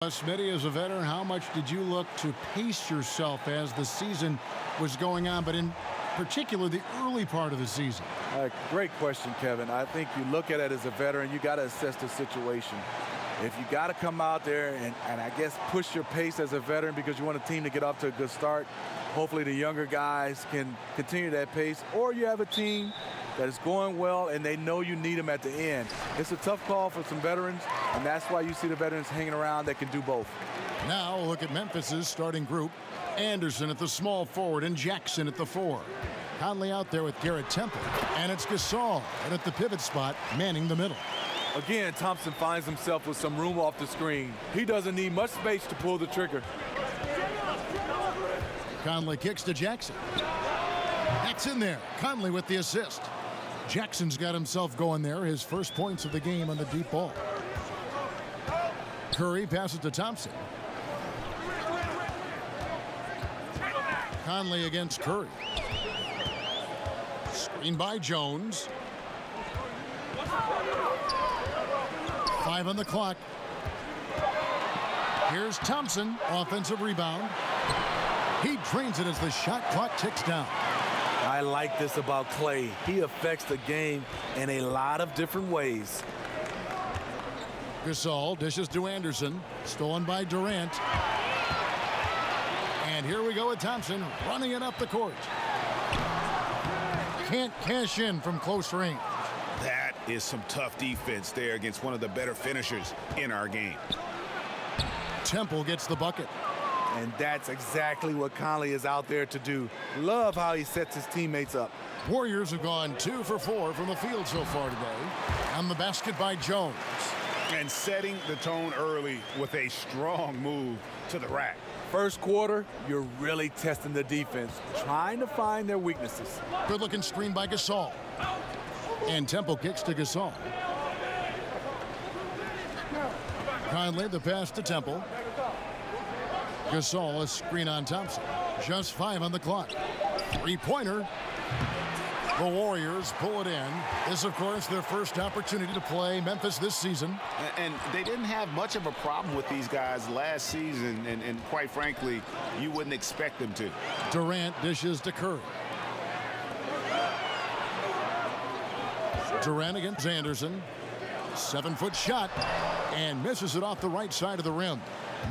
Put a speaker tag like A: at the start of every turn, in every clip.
A: Smitty, as a veteran, how much did you look to pace yourself as the season was going on, but in particular the early part of the season?
B: Great question, Kevin. I think you look at it as a veteran, you got to assess the situation. If you got to come out there and I guess push your pace as a veteran because you want a team to get off to a good start, hopefully the younger guys can continue that pace, or you have a team that is going well and they know you need them at the end. It's a tough call for some veterans, and that's why you see the veterans hanging around that can do both.
A: Now look at Memphis's starting group. Anderson at the small forward and Jackson at the 4. Conley out there with Garrett Temple, and it's Gasol and at the pivot spot manning the middle.
B: Again, Thompson finds himself with some room off the screen. He doesn't need much space to pull the trigger.
A: Conley kicks to Jackson. That's in there. Conley with the assist. Jackson's got himself going there. His first points of the game on the deep ball. Curry passes to Thompson. Conley against Curry. Screen by Jones. 5 on the clock. Here's Thompson. Offensive rebound. He drains it as the shot clock ticks down.
B: I like this about Clay. He affects the game in a lot of different ways.
A: Gasol dishes to Anderson. Stolen by Durant. And here we go with Thompson running it up the court. Can't cash in from close range.
C: That is some tough defense there against one of the better finishers in our game.
A: Temple gets the bucket.
B: And that's exactly what Conley is out there to do. Love how he sets his teammates up.
A: Warriors have gone 2 for 4 from the field so far today. On the basket by Jones.
C: And setting the tone early with a strong move to the rack.
B: First quarter, you're really testing the defense, trying to find their weaknesses.
A: Good-looking screen by Gasol. And Temple kicks to Gasol. Conley, the pass to Temple. Gasol, a screen on Thompson. Just 5 on the clock. Three-pointer. The Warriors pull it in. This, of course, their first opportunity to play Memphis this season.
C: And they didn't have much of a problem with these guys last season, and quite frankly, you wouldn't expect them to.
A: Durant dishes to Curry. Durant against Anderson. 7-foot shot, and misses it off the right side of the rim.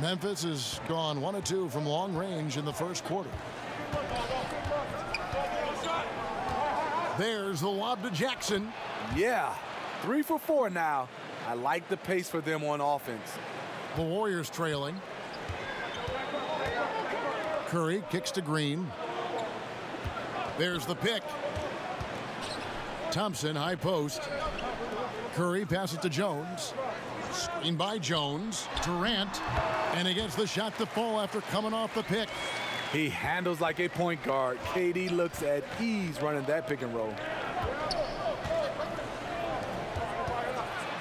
A: Memphis has gone 1 of 2 from long range in the first quarter. There's the lob to Jackson.
B: Yeah, 3 for 4 now. I like the pace for them on offense.
A: The Warriors trailing. Curry kicks to Green. There's the pick. Thompson, high post. Curry passes to Jones. Screen by Jones. Durant. And against the shot to fall after coming off the pick.
B: He handles like a point guard. KD looks at ease running that pick and roll.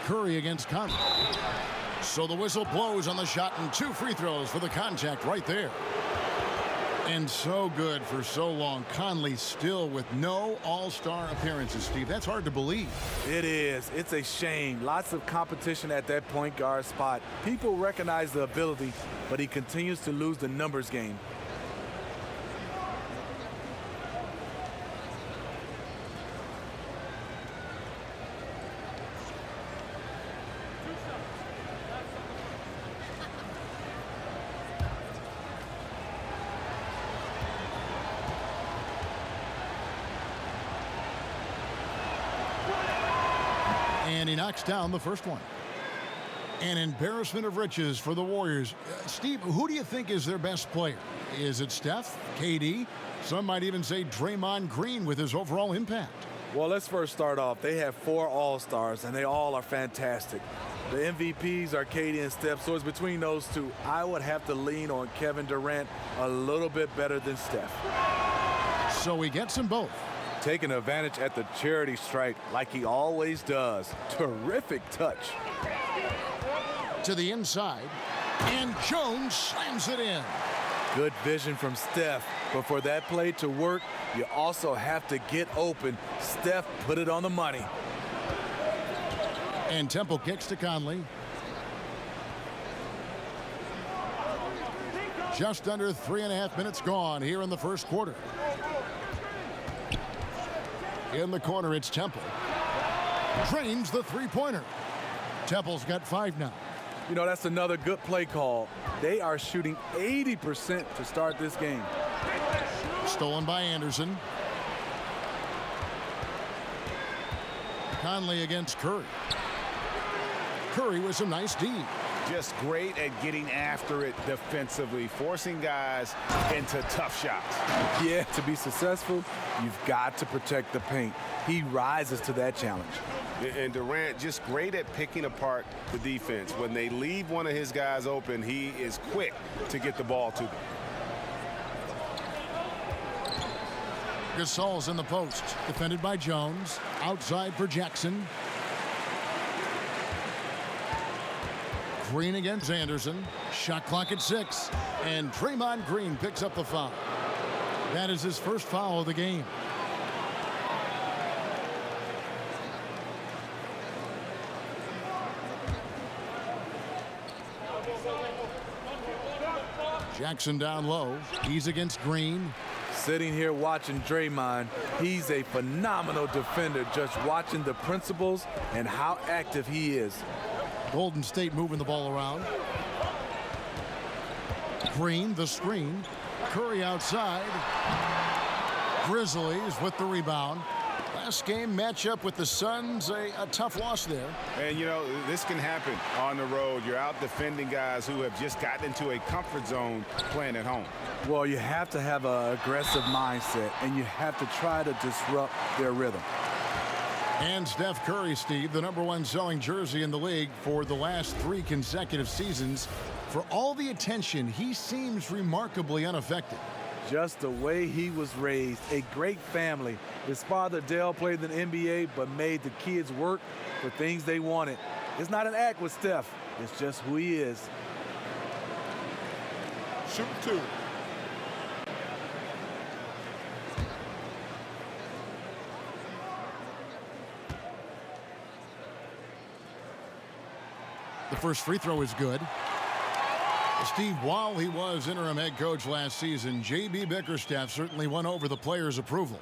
A: Curry against Conley. So the whistle blows on the shot, and 2 free throws for the contact right there. And so good for so long. Conley still with no all-star appearances, Steve. That's hard to believe.
B: It is. It's a shame. Lots of competition at that point guard spot. People recognize the ability, but he continues to lose the numbers game.
A: And he knocks down the first one. An embarrassment of riches for the Warriors. Steve, who do you think is their best player? Is it Steph, KD? Some might even say Draymond Green with his overall impact.
B: Well, let's first start off. They have 4 All-Stars, and they all are fantastic. The MVPs are KD and Steph, so it's between those two. I would have to lean on Kevin Durant a little bit better than Steph.
A: So he gets them both.
B: Taking advantage at the charity stripe like he always does. Terrific touch.
A: To the inside, and Jones slams it in.
B: Good vision from Steph, but for that play to work, you also have to get open. Steph put it on the money.
A: And Temple kicks to Conley. Just under 3.5 minutes gone here in the first quarter. In the corner, it's Temple. Drains the three-pointer. Temple's got 5 now.
B: You know, that's another good play call. They are shooting 80% to start this game.
A: Stolen by Anderson. Conley against Curry. Curry with some nice D.
C: Just great at getting after it defensively, forcing guys into tough shots.
B: Yeah, to be successful, you've got to protect the paint. He rises to that challenge.
C: And Durant just great at picking apart the defense. When they leave one of his guys open, he is quick to get the ball to them.
A: Gasol's in the post, defended by Jones. Outside for Jackson. Green against Anderson. Shot clock at 6. And Draymond Green picks up the foul. That is his first foul of the game. Jackson down low. He's against Green.
B: Sitting here watching Draymond, he's a phenomenal defender, just watching the principles and how active he is.
A: Golden State moving the ball around. Green, the screen. Curry outside. Grizzlies with the rebound. Last game matchup with the Suns, a tough loss there.
C: And, you know, this can happen on the road. You're out defending guys who have just gotten into a comfort zone playing at home.
B: Well, you have to have an aggressive mindset, and you have to try to disrupt their rhythm.
A: And Steph Curry, Steve, the #1 selling jersey in the league for the last 3 consecutive seasons. For all the attention, he seems remarkably unaffected.
B: Just the way he was raised, a great family. His father, Dale, played in the NBA, but made the kids work for things they wanted. It's not an act with Steph. It's just who he is.
A: Shoot 2. The first free throw is good. Steve, while he was interim head coach last season, J.B. Bickerstaff certainly won over the players' approval.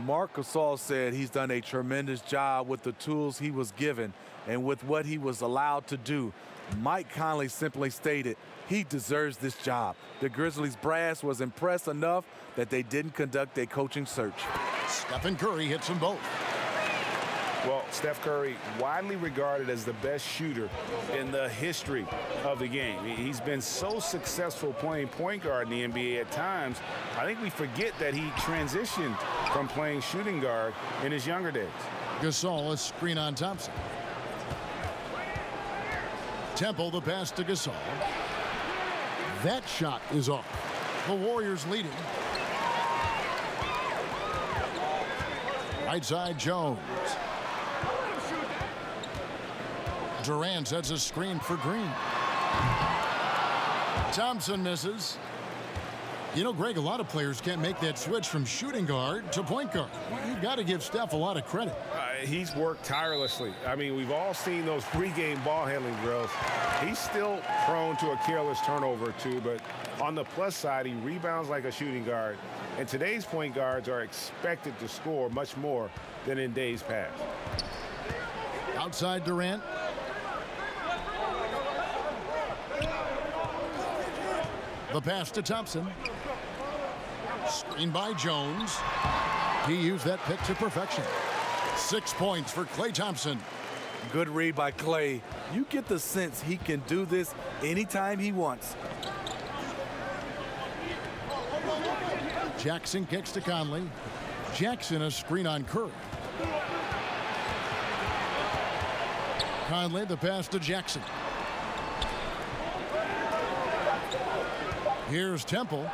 B: Marc Gasol said he's done a tremendous job with the tools he was given and with what he was allowed to do. Mike Conley simply stated he deserves this job. The Grizzlies brass was impressed enough that they didn't conduct a coaching search.
A: Stephen Curry hits them both.
C: Well, Steph Curry, widely regarded as the best shooter in the history of the game. He's been so successful playing point guard in the NBA at times, I think we forget that he transitioned from playing shooting guard in his younger days.
A: Gasol, a screen on Thompson. Temple, the pass to Gasol. That shot is off. The Warriors leading. Right side, Jones. Durant sets a screen for Green. Thompson misses. You know, Greg, a lot of players can't make that switch from shooting guard to point guard. You've got to give Steph a lot of credit.
C: He's worked tirelessly. I mean, we've all seen those pregame ball handling drills. He's still prone to a careless turnover or two, but on the plus side, he rebounds like a shooting guard. And today's point guards are expected to score much more than in days past.
A: Outside Durant. The pass to Thompson. Screen by Jones. He used that pick to perfection. 6 points for Klay Thompson.
B: Good read by Klay. You get the sense he can do this anytime he wants.
A: Jackson kicks to Conley. Jackson a screen on Curry. Conley, the pass to Jackson. Here's Temple.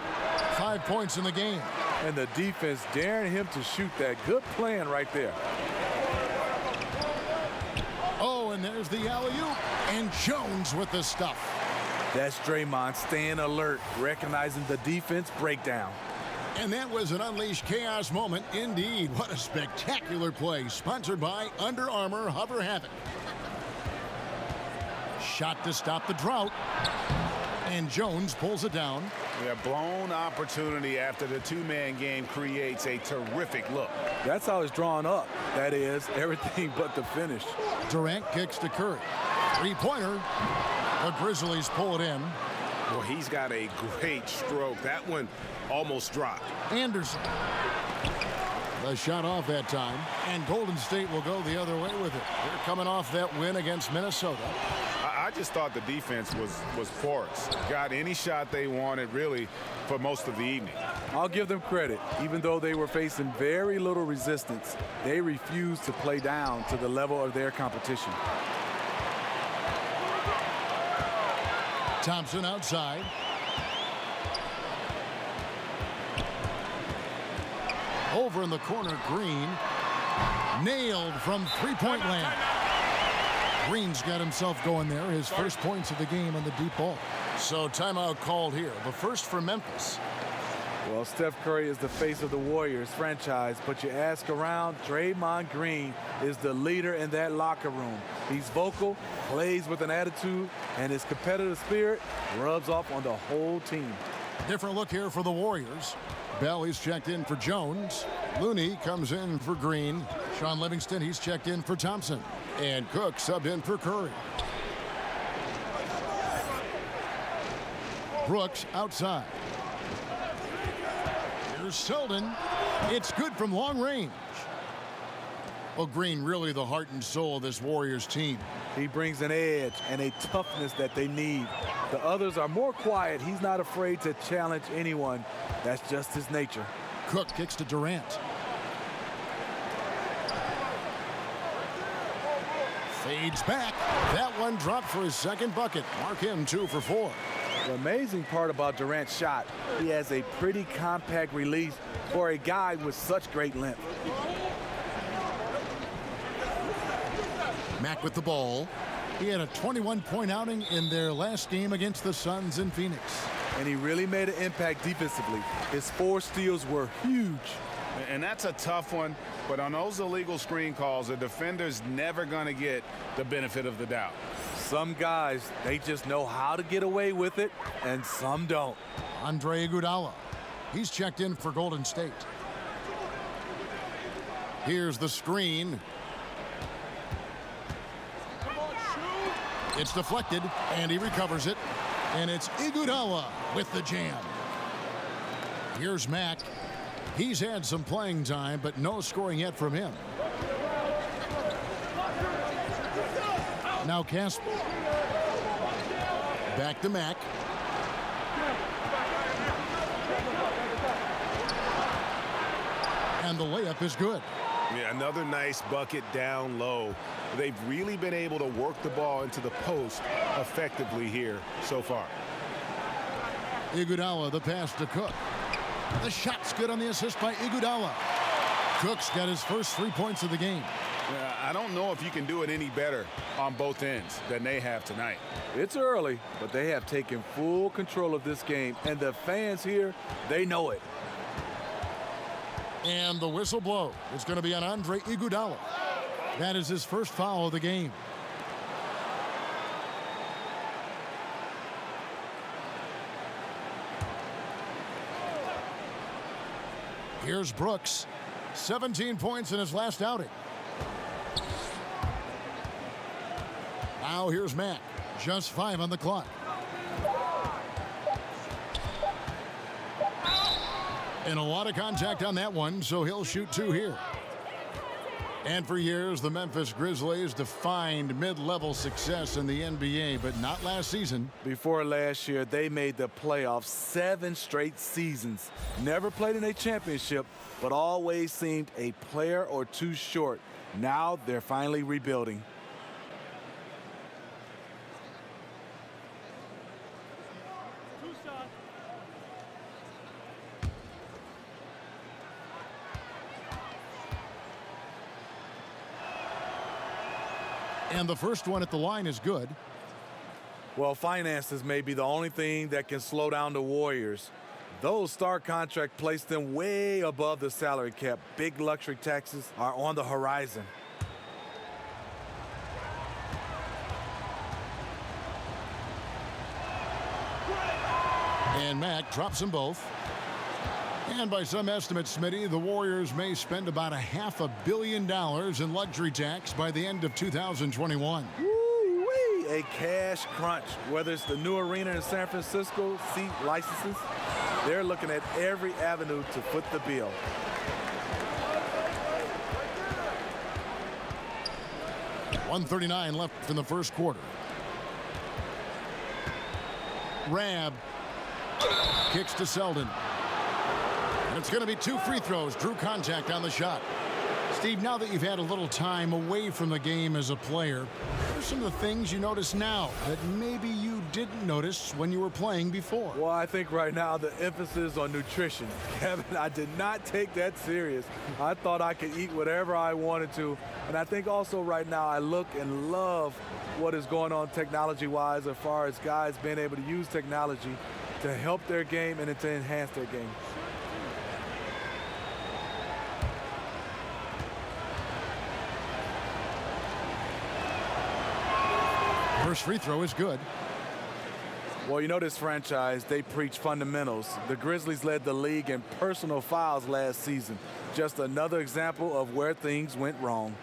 A: 5 points in the game.
B: And the defense daring him to shoot that. Good plan right there.
A: Oh, and there's the alley-oop. And Jones with the stuff.
B: That's Draymond staying alert, recognizing the defense breakdown.
A: And that was an unleashed chaos moment indeed. What a spectacular play. Sponsored by Under Armour Hover Havoc. Shot to stop the drought. And Jones pulls it down.
C: Yeah, blown opportunity after the two-man game creates a terrific look.
B: That's how it's drawn up. That is, everything but the finish.
A: Durant kicks to Curry. Three-pointer. The Grizzlies pull it in.
C: Well, he's got a great stroke. That one almost dropped.
A: Anderson. The shot off that time. And Golden State will go the other way with it. They're coming off that win against Minnesota.
C: I just thought the defense was porous. Got any shot they wanted, really, for most of the evening.
B: I'll give them credit. Even though they were facing very little resistance, they refused to play down to the level of their competition.
A: Thompson outside. Over in the corner, Green. Nailed from three-point land. Green's got himself going there. His first points of the game on the deep ball. So timeout called here. The first for Memphis.
B: Well, Steph Curry is the face of the Warriors franchise, but you ask around, Draymond Green is the leader in that locker room. He's vocal, plays with an attitude, and his competitive spirit rubs off on the whole team.
A: Different look here for the Warriors. Bell, he's checked in for Jones. Looney comes in for Green. Sean Livingston, he's checked in for Thompson. And Cook subbed in for Curry. Brooks outside. Here's Selden. It's good from long range. Well, Green really the heart and soul of this Warriors team.
B: He brings an edge and a toughness that they need. The others are more quiet. He's not afraid to challenge anyone. That's just his nature.
A: Cook kicks to Durant. Fades back. That one dropped for his second bucket. Mark him 2 for 4.
B: The amazing part about Durant's shot, he has a pretty compact release for a guy with such great length.
A: Mack with the ball. He had a 21-point outing in their last game against the Suns in Phoenix.
B: And he really made an impact defensively. His 4 steals were huge.
C: And that's a tough one, but on those illegal screen calls, a defender's never going to get the benefit of the doubt.
B: Some guys, they just know how to get away with it, and some don't.
A: Andre Iguodala. He's checked in for Golden State. Here's the screen. It's deflected, and he recovers it. And it's Iguodala with the jam. Here's Mack. He's had some playing time, but no scoring yet from him. Now Casper. Back to Mack. And the layup is good.
C: Yeah, another nice bucket down low. They've really been able to work the ball into the post effectively here so far.
A: Iguodala, the pass to Cook. The shot's good on the assist by Iguodala. Cook's got his first 3 points of the game.
C: I don't know if you can do it any better on both ends than they have tonight.
B: It's early, but they have taken full control of this game, and the fans here, they know it.
A: And the whistle blow is going to be on Andre Iguodala. That is his first foul of the game. Here's Brooks. 17 points in his last outing. Now here's Mack. Just 5 on the clock. And a lot of contact on that one, so he'll shoot 2 here. And for years, the Memphis Grizzlies defined mid-level success in the NBA, but not last season.
B: Before last year, they made the playoffs 7 straight seasons. Never played in a championship, but always seemed a player or 2 short. Now they're finally rebuilding.
A: And the first one at the line is good.
B: Well, finances may be the only thing that can slow down the Warriors. Those star contracts place them way above the salary cap. Big luxury taxes are on the horizon.
A: And Mack drops them both. And by some estimates, Smitty, the Warriors may spend about $500 million in luxury tax by the end of 2021.
B: Woo-wee, a cash crunch. Whether it's the new arena in San Francisco, seat licenses, they're looking at every avenue to foot the bill.
A: .139 left in the first quarter. Rabb kicks to Selden. And it's going to be 2 free throws. Drew contact on the shot. Steve, now that you've had a little time away from the game as a player, what are some of the things you notice now that maybe you didn't notice when you were playing before?
B: Well, I think right now the emphasis on nutrition. Kevin, I did not take that serious. I thought I could eat whatever I wanted to. And I think also right now I look and love what is going on technology-wise as far as guys being able to use technology to help their game and to enhance their game.
A: First free throw is good.
B: Well, you know this franchise, they preach fundamentals. The Grizzlies led the league in personal fouls last season. Just another example of where things went wrong.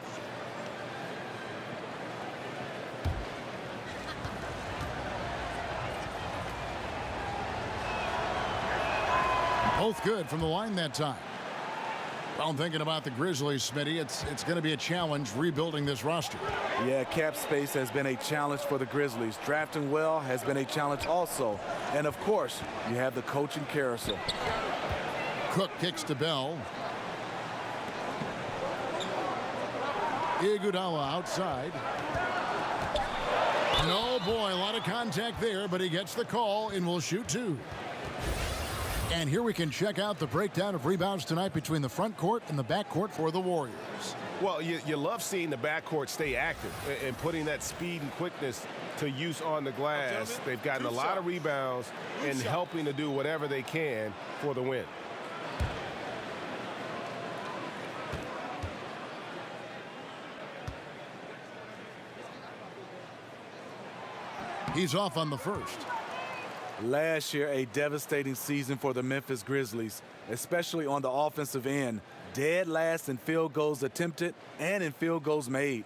A: Both good from the line that time. Well, I'm thinking about the Grizzlies, Smitty. It's going to be a challenge rebuilding this roster.
B: Yeah, cap space has been a challenge for the Grizzlies. Drafting well has been a challenge also. And, of course, you have the coaching carousel.
A: Cook kicks to Bell. Iguodala outside. And oh, boy, a lot of contact there, but he gets the call and will shoot 2. And here we can check out the breakdown of rebounds tonight between the front court and the back court for the Warriors.
C: Well, you love seeing the backcourt stay active and putting that speed and quickness to use on the glass. They've gotten a lot of rebounds and helping to do whatever they can for the win.
A: He's off on the first.
B: Last year, a devastating season for the Memphis Grizzlies, especially on the offensive end. Dead last in field goals attempted and in field goals made.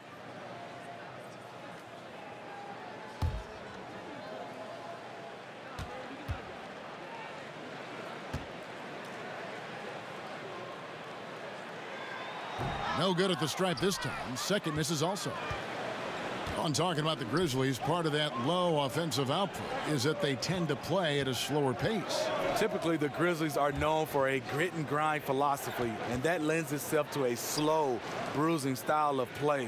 A: No good at the stripe this time. Second misses also. On talking about the Grizzlies, part of that low offensive output is that they tend to play at a slower pace.
B: Typically, the Grizzlies are known for a grit and grind philosophy, and that lends itself to a slow, bruising style of play.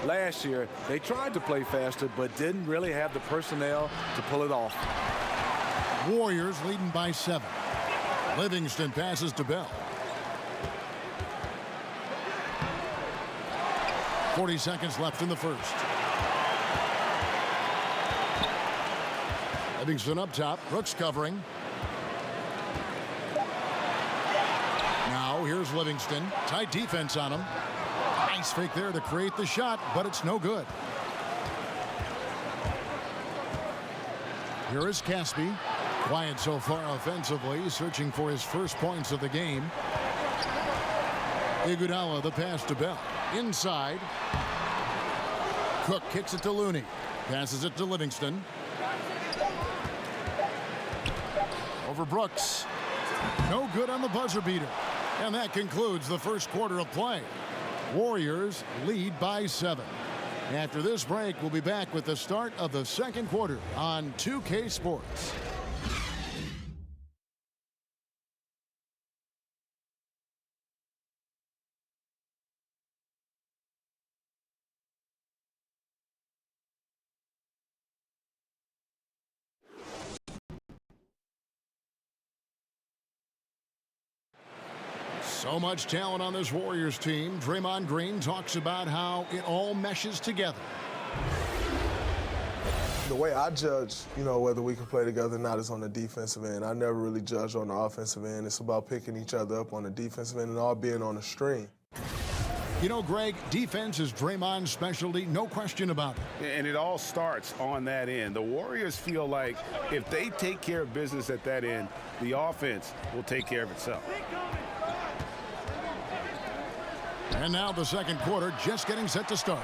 B: Last year, they tried to play faster, but didn't really have the personnel to pull it off.
A: Warriors leading by 7. Livingston passes to Bell. 40 seconds left in the first. Livingston up top. Brooks covering. Now here's Livingston. Tight defense on him. Nice fake there to create the shot, but it's no good. Here is Caspi. Quiet so far offensively, searching for his first points of the game. Iguodala the pass to Bell. Inside. Cook kicks it to Looney. Passes it to Livingston. Over Brooks. No good on the buzzer beater. And that concludes the first quarter of play. Warriors lead by 7. After this break, we'll be back with the start of the second quarter on 2K Sports. So much talent on this Warriors team. Draymond Green talks about how it all meshes together.
D: The way I judge, whether we can play together or not is on the defensive end. I never really judge on the offensive end. It's about picking each other up on the defensive end and all being on the string.
A: You know, Greg, defense is Draymond's specialty, no question about it.
C: And it all starts on that end. The Warriors feel like if they take care of business at that end, the offense will take care of itself.
A: And now the second quarter just getting set to start.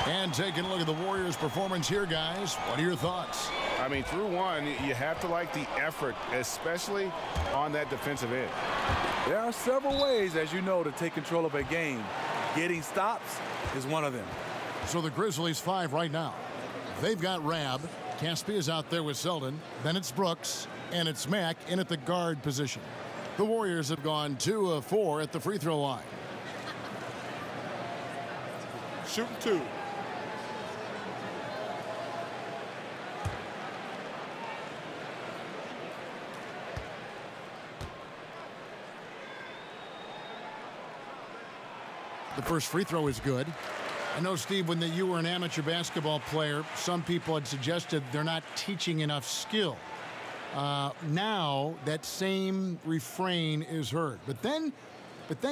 A: And taking a look at the Warriors' performance here, guys. What are your thoughts?
C: I mean, through one, you have to like the effort, especially on that defensive end.
B: There are several ways, as you know, to take control of a game. Getting stops is one of them.
A: So the Grizzlies 5 right now. They've got Rab. Caspi is out there with Selden. Then it's Brooks. And it's Mack in at the guard position. The Warriors have gone 2 of 4 at the free throw line.
B: Shooting 2.
A: The first free throw is good. I know, Steve, when you were an amateur basketball player, some people had suggested they're not teaching enough skill. Now that same refrain is heard. But then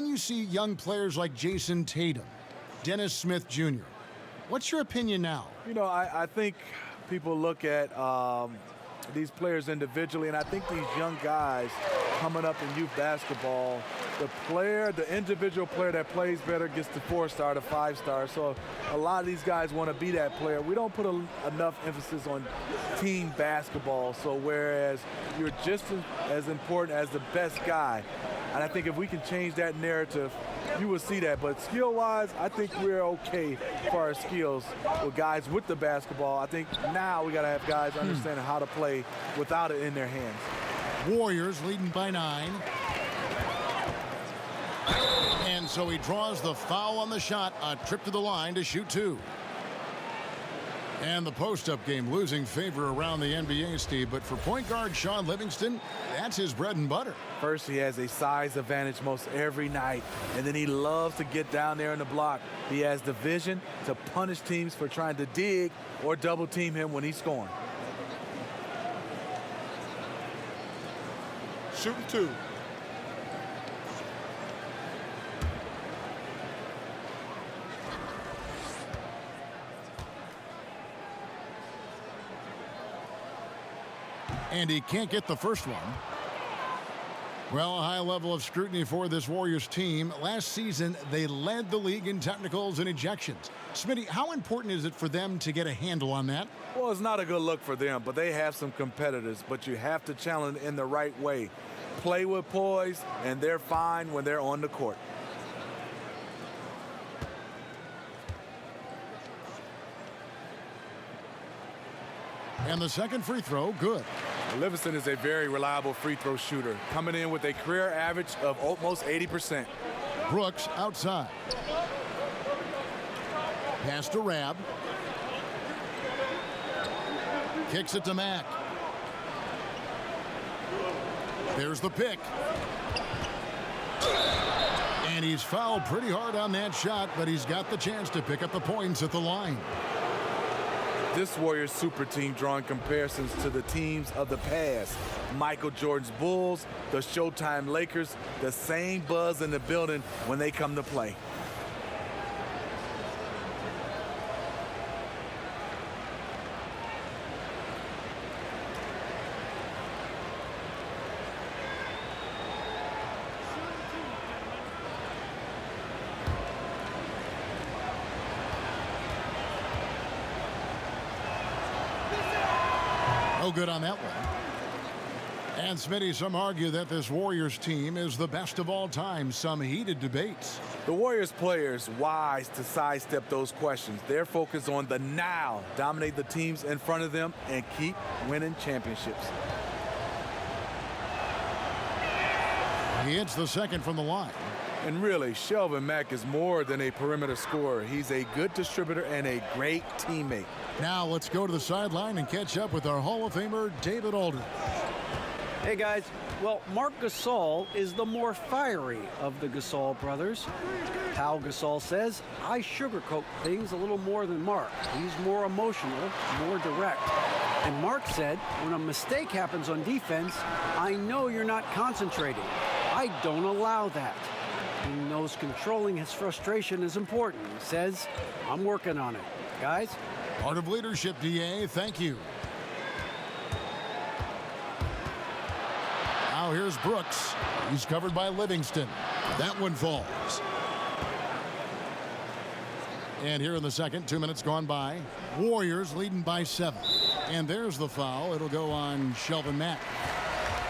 A: you see young players like Jason Tatum, Dennis Smith Jr. What's your opinion now?
B: You know, I think people look at these players individually, and I think these young guys coming up in youth basketball, the individual player that plays better gets the 4-star, the 5-star. So a lot of these guys want to be that player. We don't put enough emphasis on team basketball. So whereas you're just as important as the best guy, and I think if we can change that narrative, you will see that. But skill-wise, I think we're okay for our skills with guys with the basketball. I think now we got to have guys understanding how to play without it in their hands.
A: Warriors leading by 9. And so he draws the foul on the shot, a trip to the line to shoot 2. And the post-up game losing favor around the NBA, Steve. But for point guard Sean Livingston, that's his bread and butter.
B: First, he has a size advantage most every night, and then he loves to get down there in the block. He has the vision to punish teams for trying to dig or double team him when he's scoring. Shooting 2.
A: And he can't get the first one. Well, a high level of scrutiny for this Warriors team. Last season, they led the league in technicals and ejections. Smitty, how important is it for them to get a handle on that?
B: Well, it's not a good look for them, but they have some competitors. But you have to challenge in the right way. Play with poise, and they're fine when they're on the court.
A: And the second free throw, good.
B: Livingston is a very reliable free throw shooter, coming in with a career average of almost 80%.
A: Brooks outside. Pass to Rab. Kicks it to Mack. There's the pick. And he's fouled pretty hard on that shot, but he's got the chance to pick up the points at the line.
B: This Warriors super team drawing comparisons to the teams of the past. Michael Jordan's Bulls, the Showtime Lakers, the same buzz in the building when they come to play.
A: No good on that one. And Smitty, some argue that this Warriors team is the best of all time. Some heated debates.
B: The Warriors players wise to sidestep those questions. They're focused on the now, dominate the teams in front of them, and keep winning championships.
A: He hits the second from the line.
B: And really, Shelvin Mack is more than a perimeter scorer. He's a good distributor and a great teammate.
A: Now let's go to the sideline and catch up with our Hall of Famer, David Aldridge.
E: Hey, guys. Well, Marc Gasol is the more fiery of the Gasol brothers. Pau Gasol says, I sugarcoat things a little more than Marc. He's more emotional, more direct. And Marc said, when a mistake happens on defense, I know you're not concentrating. I don't allow that. He knows controlling his frustration is important. He says, I'm working on it. Guys?
A: Part of leadership, DA. Thank you. Now here's Brooks. He's covered by Livingston. That one falls. And here in the second, 2 minutes gone by. Warriors leading by 7. And there's the foul. It'll go on Shelvin Mack.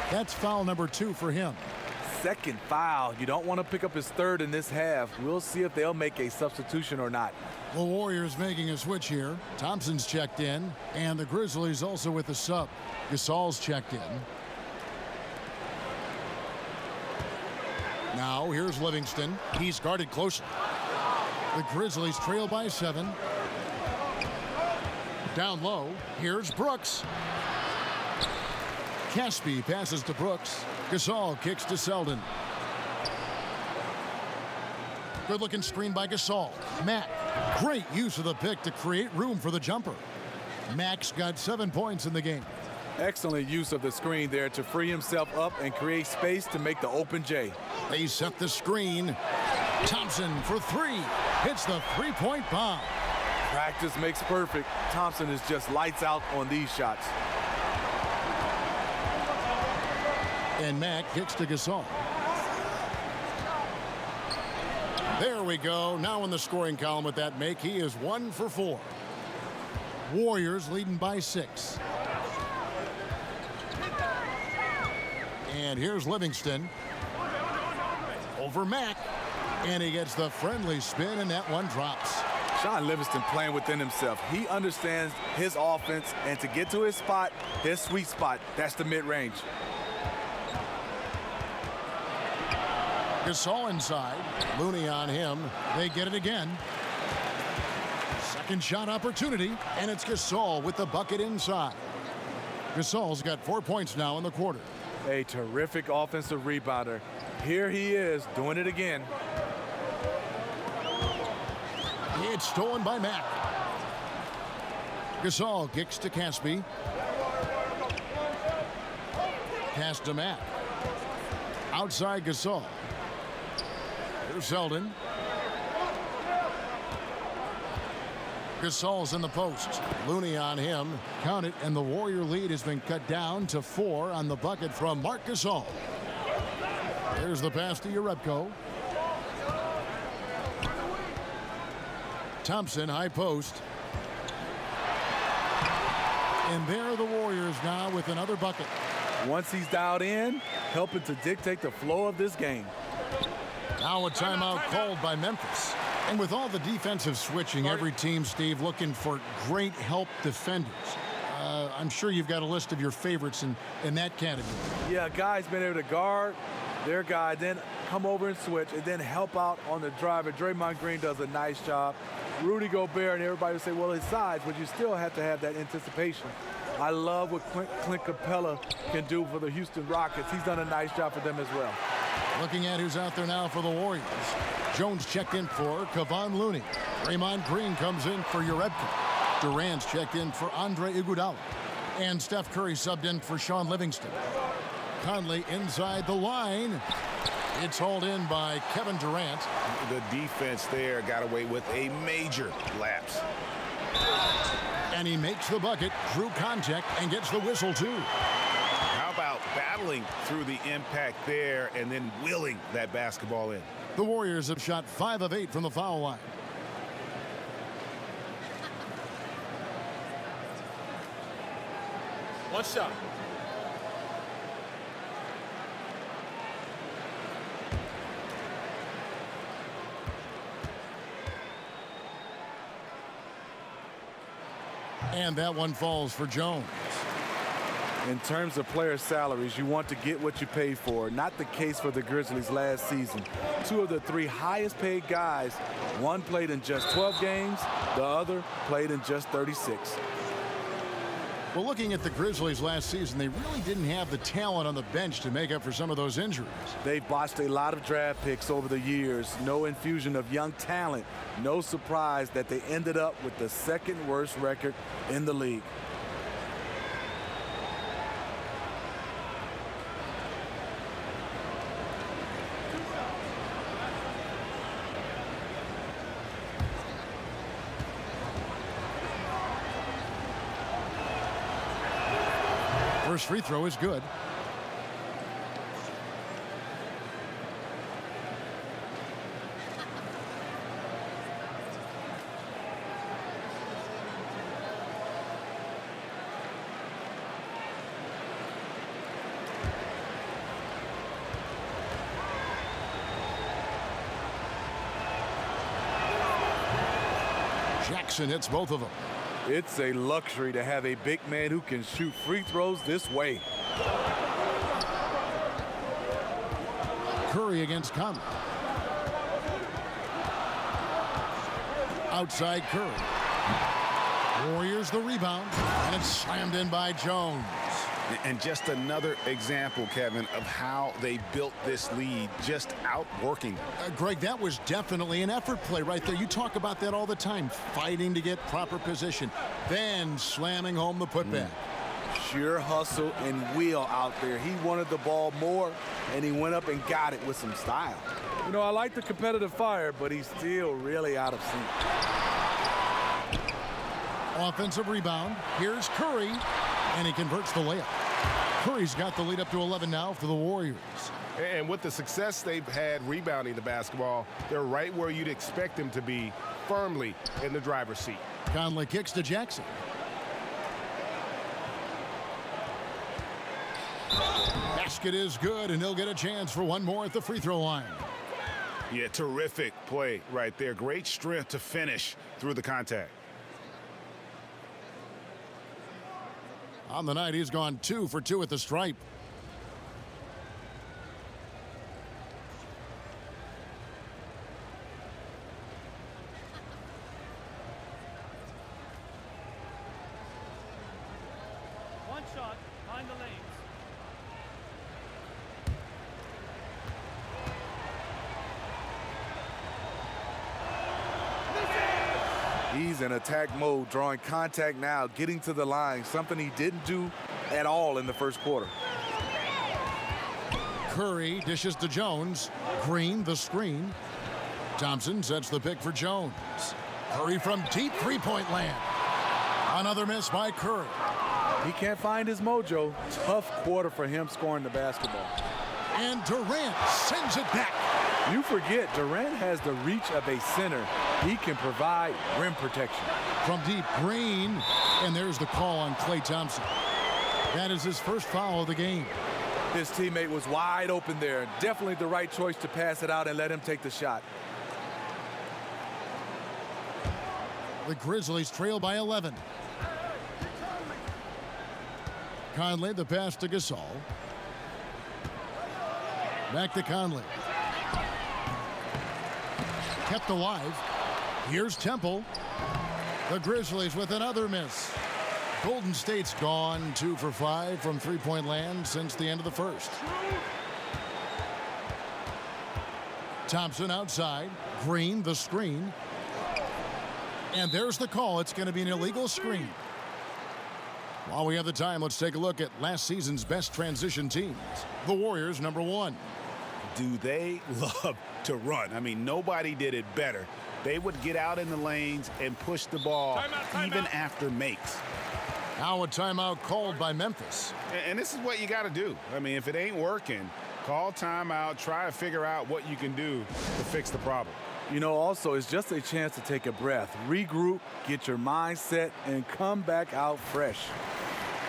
A: That's foul number 2 for him.
B: Second foul. You don't want to pick up his third in this half. We'll see if they'll make a substitution or not.
A: The Warriors making a switch here. Thompson's checked in. And the Grizzlies also with the sub. Gasol's checked in. Now here's Livingston. He's guarded closely. The Grizzlies trail by 7. Down low, here's Brooks. Caspi passes to Brooks. Gasol kicks to Selden. Good-looking screen by Gasol. Mack, great use of the pick to create room for the jumper. Mack's got 7 points in the game.
B: Excellent use of the screen there to free himself up and create space to make the open J.
A: They set the screen. Thompson for 3. Hits the three-point bomb.
B: Practice makes perfect. Thompson is just lights out on these shots.
A: And Mack kicks to Gasol. There we go. Now in the scoring column with that make, he is 1 for 4. Warriors leading by 6. And here's Livingston. Over Mack. And he gets the friendly spin, and that one drops.
B: Shaun Livingston playing within himself. He understands his offense, and to get to his spot, his sweet spot, that's the mid-range.
A: Gasol inside. Looney on him. They get it again. Second shot opportunity, and it's Gasol with the bucket inside. Gasol's got 4 points now in the quarter.
B: A terrific offensive rebounder. Here he is doing it again.
A: It's stolen by Mack. Gasol kicks to Caspi. Pass to Mack. Outside Gasol. Here's Selden. Gasol's in the post. Looney on him. Count it, and the Warrior lead has been cut down to 4 on the bucket from Marc Gasol. There's the pass to Jerebko. Thompson, high post. And there are the Warriors now with another bucket.
B: Once he's dialed in, helping to dictate the flow of this game.
A: Now a timeout called by Memphis. And with all the defensive switching, every team, Steve, looking for great help defenders. I'm sure you've got a list of your favorites in that category.
B: Yeah, guys been able to guard their guy, then come over and switch, and then help out on the drive. And Draymond Green does a nice job. Rudy Gobert, and everybody would say, well, his size, but you still have to have that anticipation. I love what Clint Capella can do for the Houston Rockets. He's done a nice job for them as well.
A: Looking at who's out there now for the Warriors. Jones checked in for Kevon Looney. Draymond Green comes in for Jerebko. Durant's checked in for Andre Iguodala. And Steph Curry subbed in for Shaun Livingston. Conley inside the line. It's hauled in by Kevin Durant.
C: The defense there got away with a major lapse.
A: And he makes the bucket, drew contact, and gets the whistle too.
C: How about battling through the impact there and then willing that basketball in?
A: The Warriors have shot 5 of 8 from the foul line.
B: One shot.
A: And that one falls for Jones.
B: In terms of player salaries, you want to get what you pay for. Not the case for the Grizzlies last season. 2 of the 3 highest paid guys, one played in just 12 games, the other played in just 36.
A: Well, looking at the Grizzlies last season, they really didn't have the talent on the bench to make up for some of those injuries.
B: They've botched a lot of draft picks over the years. No infusion of young talent. No surprise that they ended up with the 2nd worst record in the league.
A: First free throw is good. Jackson hits both of them.
B: It's a luxury to have a big man who can shoot free throws this way.
A: Curry against Conley. Outside Curry. Warriors the rebound, and it's slammed in by Jones.
C: And just another example, Kevin, of how they built this lead, just outworking.
A: Greg, that was definitely an effort play right there. You talk about that all the time, fighting to get proper position, then slamming home the putback.
B: Sheer hustle and will out there. He wanted the ball more, and he went up and got it with some style. You know, I like the competitive fire, but he's still really out of sync.
A: Offensive rebound. Here's Curry, and he converts the layup. Curry's got the lead up to 11 now for the Warriors.
C: And with the success they've had rebounding the basketball, they're right where you'd expect them to be, firmly in the driver's seat.
A: Conley kicks to Jackson. Basket is good, and he'll get a chance for one more at the free throw line.
C: Yeah, terrific play right there. Great strength to finish through the contact.
A: On the night, he's gone 2 for 2 at the stripe.
F: One shot, behind the lanes.
B: He's in attack mode, drawing contact now, getting to the line, something he didn't do at all in the first quarter.
A: Curry dishes to Jones. Green the screen. Thompson sets the pick for Jones. Curry from deep three-point land. Another miss by Curry.
B: He can't find his mojo. Tough quarter for him scoring the basketball.
A: And Durant sends it back.
B: You forget, Durant has the reach of a center. He can provide rim protection.
A: From deep, Green. And there's the call on Klay Thompson. That is his first foul of the game.
B: His teammate was wide open there. Definitely the right choice to pass it out and let him take the shot.
A: The Grizzlies trail by 11. Conley, the pass to Gasol. Back to Conley. Kept alive. Here's Temple. The Grizzlies with another miss. Golden State's gone 2 for 5 from three-point land since the end of the first. Thompson outside. Green the screen. And there's the call. It's going to be an illegal screen. While we have the time, let's take a look at last season's best transition teams. The Warriors, number 1.
C: Do they love to run? I mean, nobody did it better. They would get out in the lanes and push the ball even after makes.
A: Now a timeout called by Memphis.
C: And this is what you got to do. I mean, if it ain't working, call timeout, try to figure out what you can do to fix the problem.
B: You know, also, it's just a chance to take a breath, regroup, get your mind set, and come back out fresh.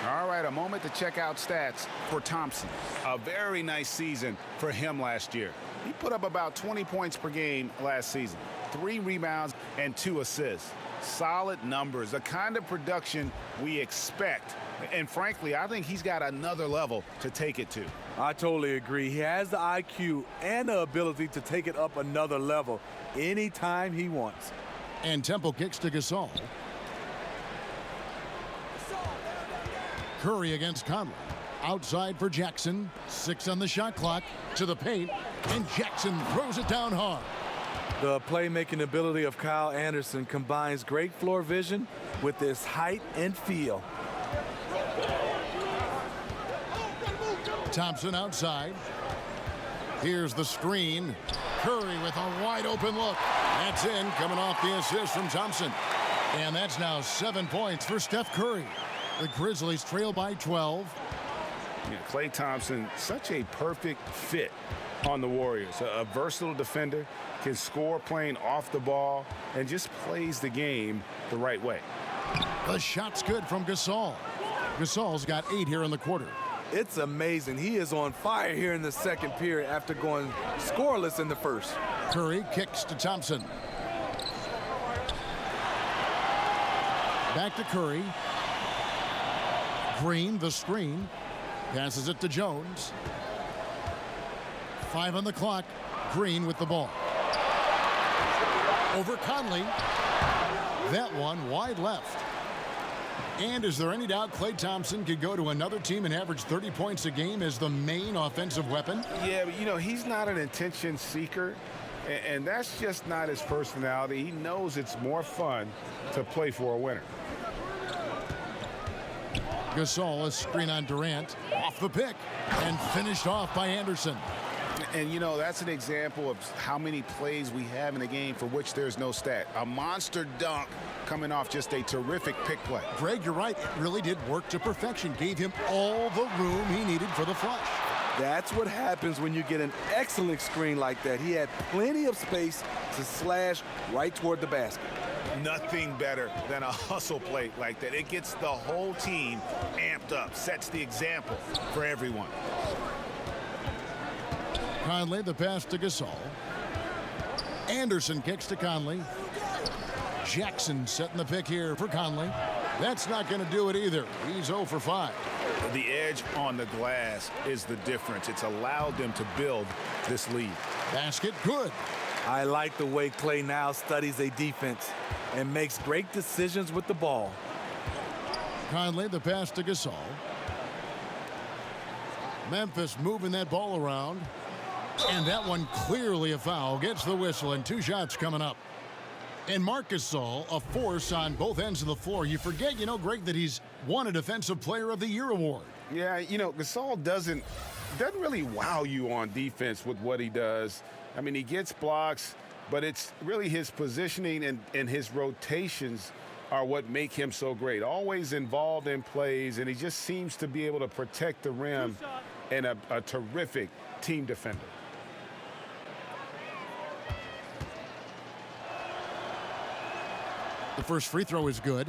C: All right, a moment to check out stats for Thompson. A very nice season for him last year. He put up about 20 points per game last season, 3 rebounds and 2 assists. Solid numbers, the kind of production we expect. And frankly, I think he's got another level to take it to.
B: I totally agree. He has the IQ and the ability to take it up another level anytime he wants.
A: And Temple kicks to Gasol. Curry against Conley. Outside for Jackson. 6 on the shot clock. To the paint. And Jackson throws it down hard.
B: The playmaking ability of Kyle Anderson combines great floor vision with his height and feel.
A: Thompson outside. Here's the screen. Curry with a wide open look. That's in, coming off the assist from Thompson. And that's now 7 points for Steph Curry. The Grizzlies trail by 12.
C: Yeah, Klay Thompson, such a perfect fit on the Warriors. A versatile defender, can score playing off the ball, and just plays the game the right way.
A: The shot's good from Gasol. Gasol's got 8 here in the quarter.
B: It's amazing. He is on fire here in the second period after going scoreless in the first.
A: Curry kicks to Thompson. Back to Curry. Green, the screen. Passes it to Jones. 5 on the clock. Green with the ball. Over Conley. That one wide left. And is there any doubt Klay Thompson could go to another team and average 30 points a game as the main offensive weapon?
C: Yeah, but he's not an attention seeker, and that's just not his personality. He knows it's more fun to play for a winner.
A: Gasol, a screen on Durant, off the pick, and finished off by Anderson.
C: And, that's an example of how many plays we have in a game for which there's no stat. A monster dunk coming off just a terrific pick play.
A: Greg, you're right. It really did work to perfection. Gave him all the room he needed for the flush.
B: That's what happens when you get an excellent screen like that. He had plenty of space to slash right toward the basket.
C: Nothing better than a hustle play like that. It gets the whole team amped up, sets the example for everyone.
A: Conley, the pass to Gasol. Anderson kicks to Conley. Jackson setting the pick here for Conley. That's not going to do it either. He's 0 for 5.
C: The edge on the glass is the difference. It's allowed them to build this lead.
A: Basket good.
B: I like the way Klay now studies a defense and makes great decisions with the ball.
A: Conley, the pass to Gasol. Memphis moving that ball around. And that one clearly a foul. Gets the whistle, and 2 shots coming up. And Marc Gasol, a force on both ends of the floor. You forget, Greg, that he's won a Defensive Player of the Year award.
C: Yeah, Gasol doesn't really wow you on defense with what he does. I mean, he gets blocks, but it's really his positioning and his rotations are what make him so great. Always involved in plays, and he just seems to be able to protect the rim and a terrific team defender.
A: The first free throw is good.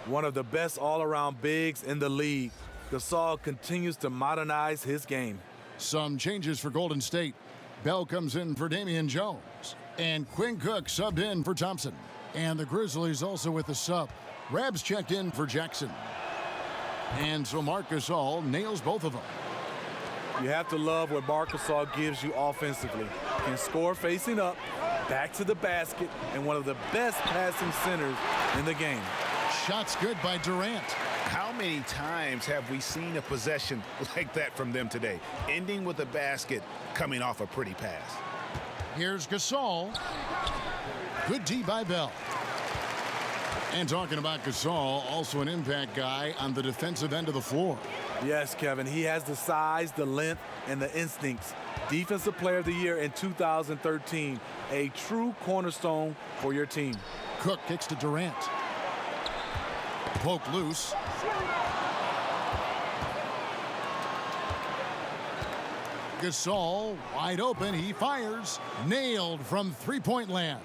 B: One of the best all-around bigs in the league. Gasol continues to modernize his game.
A: Some changes for Golden State. Bell comes in for Damian Jones. And Quinn Cook subbed in for Thompson. And the Grizzlies also with the sub. Rabs checked in for Jackson. And so Marc Gasol nails both of them.
B: You have to love what Marc Gasol gives you offensively. Can score facing up, back to the basket, and one of the best passing centers in the game.
A: Shots good by Durant.
C: How many times have we seen a possession like that from them today? Ending with a basket, coming off a pretty pass.
A: Here's Gasol. Good D by Bell. And talking about Gasol, also an impact guy on the defensive end of the floor.
B: Yes, Kevin, he has the size, the length, and the instincts. Defensive Player of the Year in 2013. A true cornerstone for your team.
A: Cook kicks to Durant. Poke loose. Gasol wide open. He fires. Nailed from three-point land.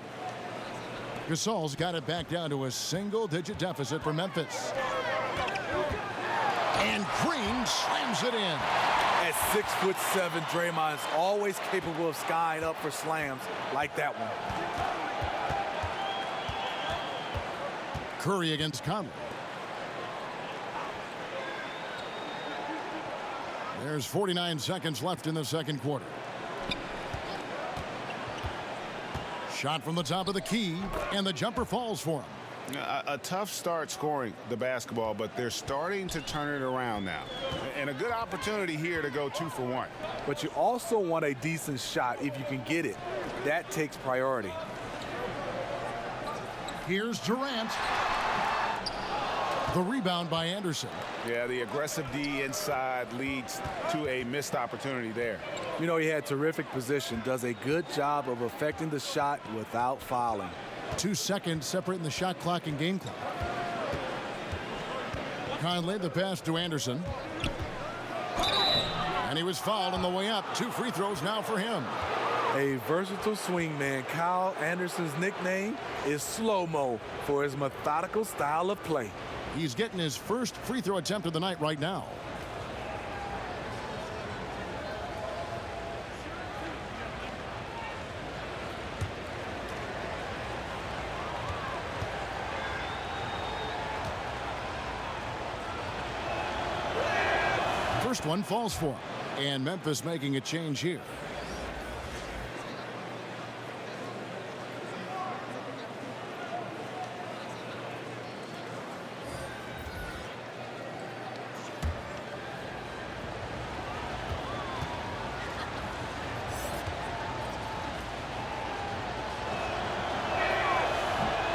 A: Gasol's got it back down to a single-digit deficit for Memphis. And Green slams it in.
B: At 6'7", Draymond's always capable of skying up for slams like that one.
A: Curry against Conley. There's 49 seconds left in the second quarter. Shot from the top of the key, and the jumper falls for him.
C: A tough start scoring the basketball, but they're starting to turn it around now. And a good opportunity here to go 2 for 1.
B: But you also want a decent shot if you can get it. That takes priority.
A: Here's Durant. The rebound by Anderson.
C: Yeah, the aggressive D inside leads to a missed opportunity there.
B: You know, he had terrific position, does a good job of affecting the shot without fouling.
A: 2 seconds separating the shot clock and game clock. Conley, the pass to Anderson. And he was fouled on the way up. 2 free throws now for him.
B: A versatile swingman. Kyle Anderson's nickname is Slow-Mo for his methodical style of play.
A: He's getting his first free throw attempt of the night right now. First one falls for him. And Memphis making a change here.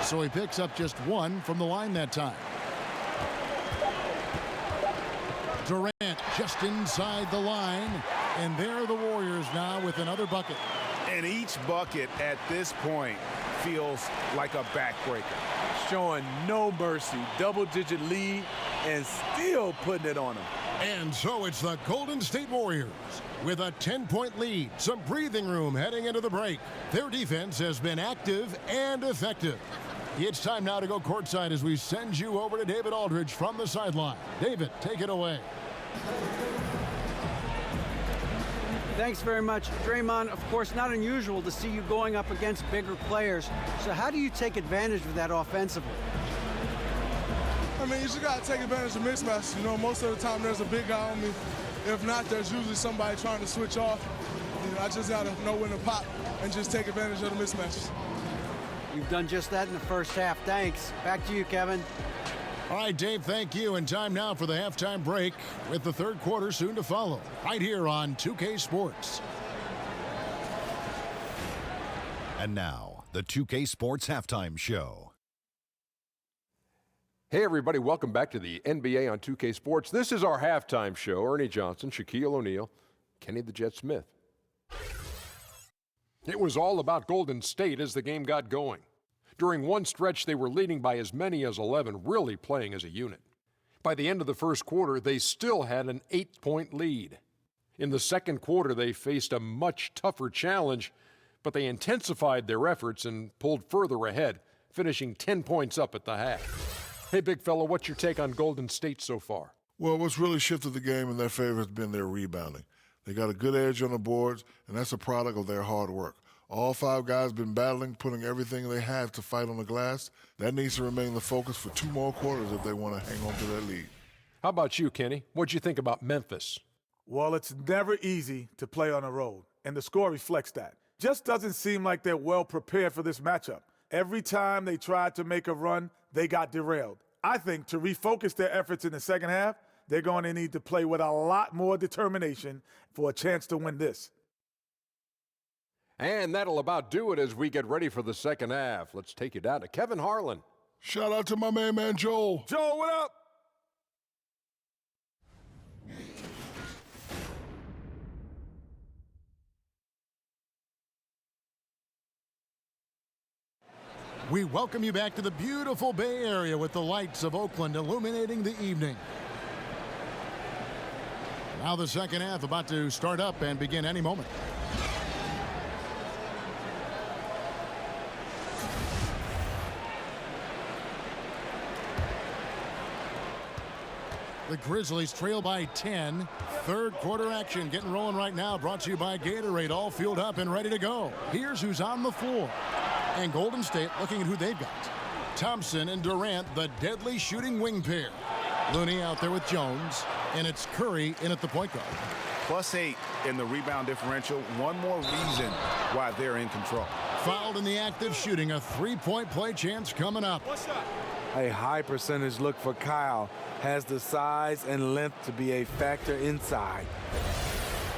A: So he picks up just 1 from the line that time. Durant just inside the line. And there are the Warriors now with another bucket.
C: And each bucket at this point feels like a backbreaker.
B: Showing no mercy. Double-digit lead and still putting it on them.
A: And so it's the Golden State Warriors with a 10-point lead. Some breathing room heading into the break. Their defense has been active and effective. It's time now to go courtside as we send you over to David Aldridge from the sideline. David, take it away.
E: Thanks very much, Draymond. Of course, not unusual to see you going up against bigger players. So how do you take advantage of that offensively?
D: I mean, you just got to take advantage of mismatches. You know, most of the time there's a big guy on me. If not, there's usually somebody trying to switch off. You know, I just got to know when to pop and just take advantage of the mismatches.
E: You've done just that in the first half. Thanks. Back to you, Kevin.
A: All right, Dave, thank you. And time now for the halftime break with the third quarter soon to follow right here on 2K Sports.
G: And now, the 2K Sports Halftime Show.
H: Hey, everybody. Welcome back to the NBA on 2K Sports. This is our halftime show. Ernie Johnson, Shaquille O'Neal, Kenny the Jet Smith. It was all about Golden State as the game got going. During one stretch, they were leading by as many as 11, really playing as a unit. By the end of the first quarter, they still had an 8-point lead. In the second quarter, they faced a much tougher challenge, but they intensified their efforts and pulled further ahead, finishing 10 points up at the half. Hey, big fella, what's your take on Golden State so far?
I: Well, what's really shifted the game in their favor has been their rebounding. They got a good edge on the boards, and that's a product of their hard work. All 5 guys been battling, putting everything they have to fight on the glass. That needs to remain the focus for 2 more quarters if they want to hang on to that lead.
H: How about you, Kenny? What'd you think about Memphis?
J: Well, it's never easy to play on the road, and the score reflects that. Just doesn't seem like they're well prepared for this matchup. Every time they tried to make a run, they got derailed. I think to refocus their efforts in the second half, they're going to need to play with a lot more determination for a chance to win this.
H: And that'll about do it as we get ready for the second half. Let's take you down to Kevin Harlan.
I: Shout out to my main man, Joel.
J: Joel, what up?
A: We welcome you back to the beautiful Bay Area with the lights of Oakland illuminating the evening. Now the second half about to start up and begin any moment. The Grizzlies trail by 10. Third quarter action getting rolling right now. Brought to you by Gatorade. All fueled up and ready to go. Here's who's on the floor. And Golden State looking at who they've got. Thompson and Durant, the deadly shooting wing pair. Looney out there with Jones. And it's Curry in at the point guard.
C: +8 in the rebound differential. One more reason why they're in control.
A: Fouled in the act of shooting. A 3-point play chance coming up.
B: A high percentage look for Kyle. Has the size and length to be a factor inside.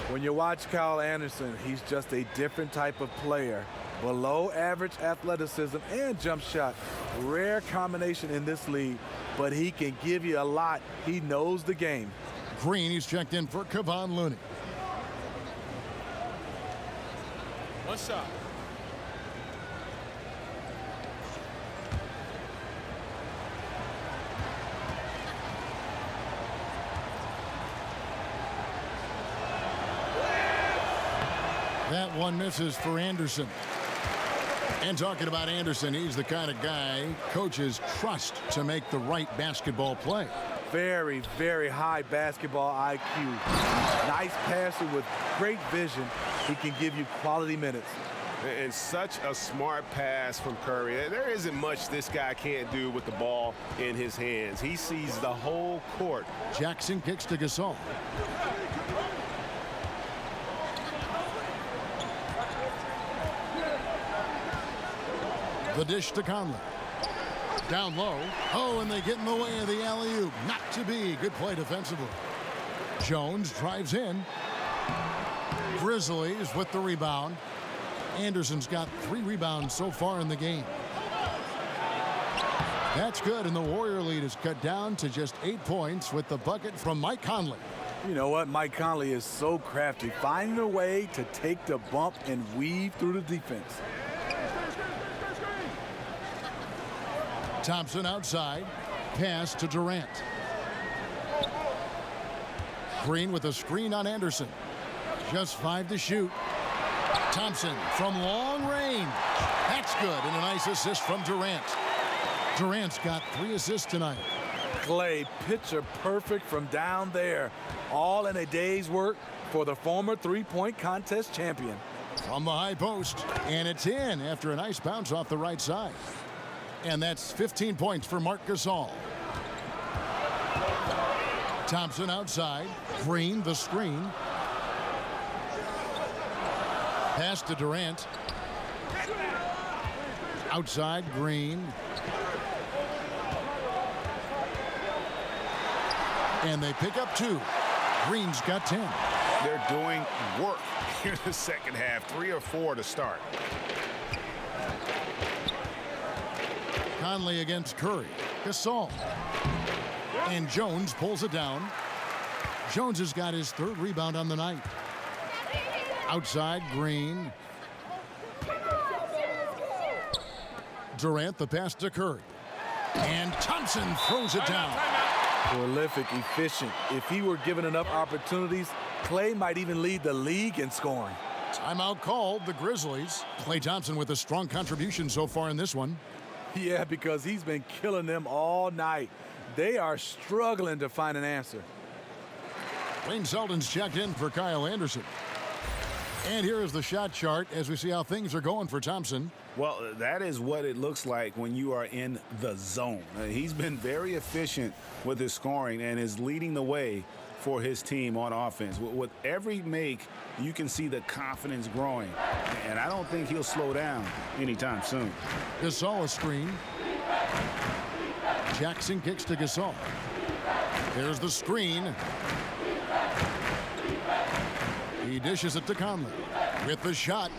B: When you watch Kyle Anderson, he's just a different type of player. Below average athleticism and jump shot. Rare combination in this league, but he can give you a lot. He knows the game.
A: Green, he's checked in for Kevon Looney.
F: One shot.
A: That one misses for Anderson. And talking about Anderson, he's the kind of guy coaches trust to make the right basketball play.
B: Very, very high basketball IQ. Nice passer with great vision. He can give you quality minutes.
K: And such a smart pass from Curry. There isn't much this guy can't do with the ball in his hands. He sees the whole court.
A: Jackson kicks to Gasol. The dish to Conley. Down low. Oh, and they get in the way of the alley-oop. Not to be. Good play defensively. Jones drives in. Grizzlies with the rebound. Anderson's got 3 rebounds so far in the game. That's good, and the Warrior lead is cut down to just 8 points with the bucket from Mike Conley.
B: You know what? Mike Conley is so crafty, finding a way to take the bump and weave through the defense.
A: Thompson outside. Pass to Durant. Green with a screen on Anderson. Just 5 to shoot. Thompson from long range. That's good, and a nice assist from Durant. Durant's got 3 assists tonight.
B: Clay, picture perfect from down there. All in a day's work for the former three-point contest champion.
A: From the high post, and it's in after a nice bounce off the right side. And that's 15 points for Marc Gasol. Thompson outside. Green the screen. Pass to Durant. Outside, Green. And they pick up 2. Green's got 10.
C: They're doing work here in the second half. 3 or 4 to start.
A: Conley against Curry. Gasol. And Jones pulls it down. Jones has got his 3rd rebound on the night. Outside, Green. Durant, the pass to Curry. And Thompson throws it down.
B: Prolific, efficient. If he were given enough opportunities, Clay might even lead the league in scoring.
A: Timeout called, the Grizzlies. Klay Thompson with a strong contribution so far in this one.
B: Yeah, because he's been killing them all night. They are struggling to find an answer.
A: Wayne Selden's checked in for Kyle Anderson. And here is the shot chart as we see how things are going for Thompson.
C: Well, that is what it looks like when you are in the zone. He's been very efficient with his scoring and is leading the way for his team on offense. With every make, you can see the confidence growing. And I don't think he'll slow down anytime soon.
A: Gasol a screen. Jackson kicks to Gasol. There's the screen. He dishes it to Conley with the shot.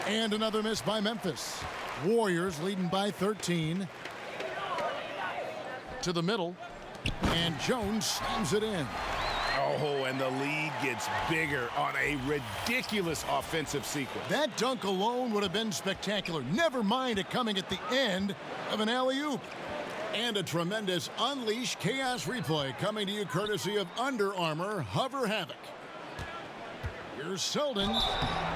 A: And another miss by Memphis. Warriors leading by 13. To the middle. And Jones slams it in.
C: Oh, and the lead gets bigger on a ridiculous offensive sequence.
A: That dunk alone would have been spectacular. Never mind it coming at the end of an alley-oop. And a tremendous Unleash Chaos replay coming to you courtesy of Under Armour Hover Havoc. Here's Selden.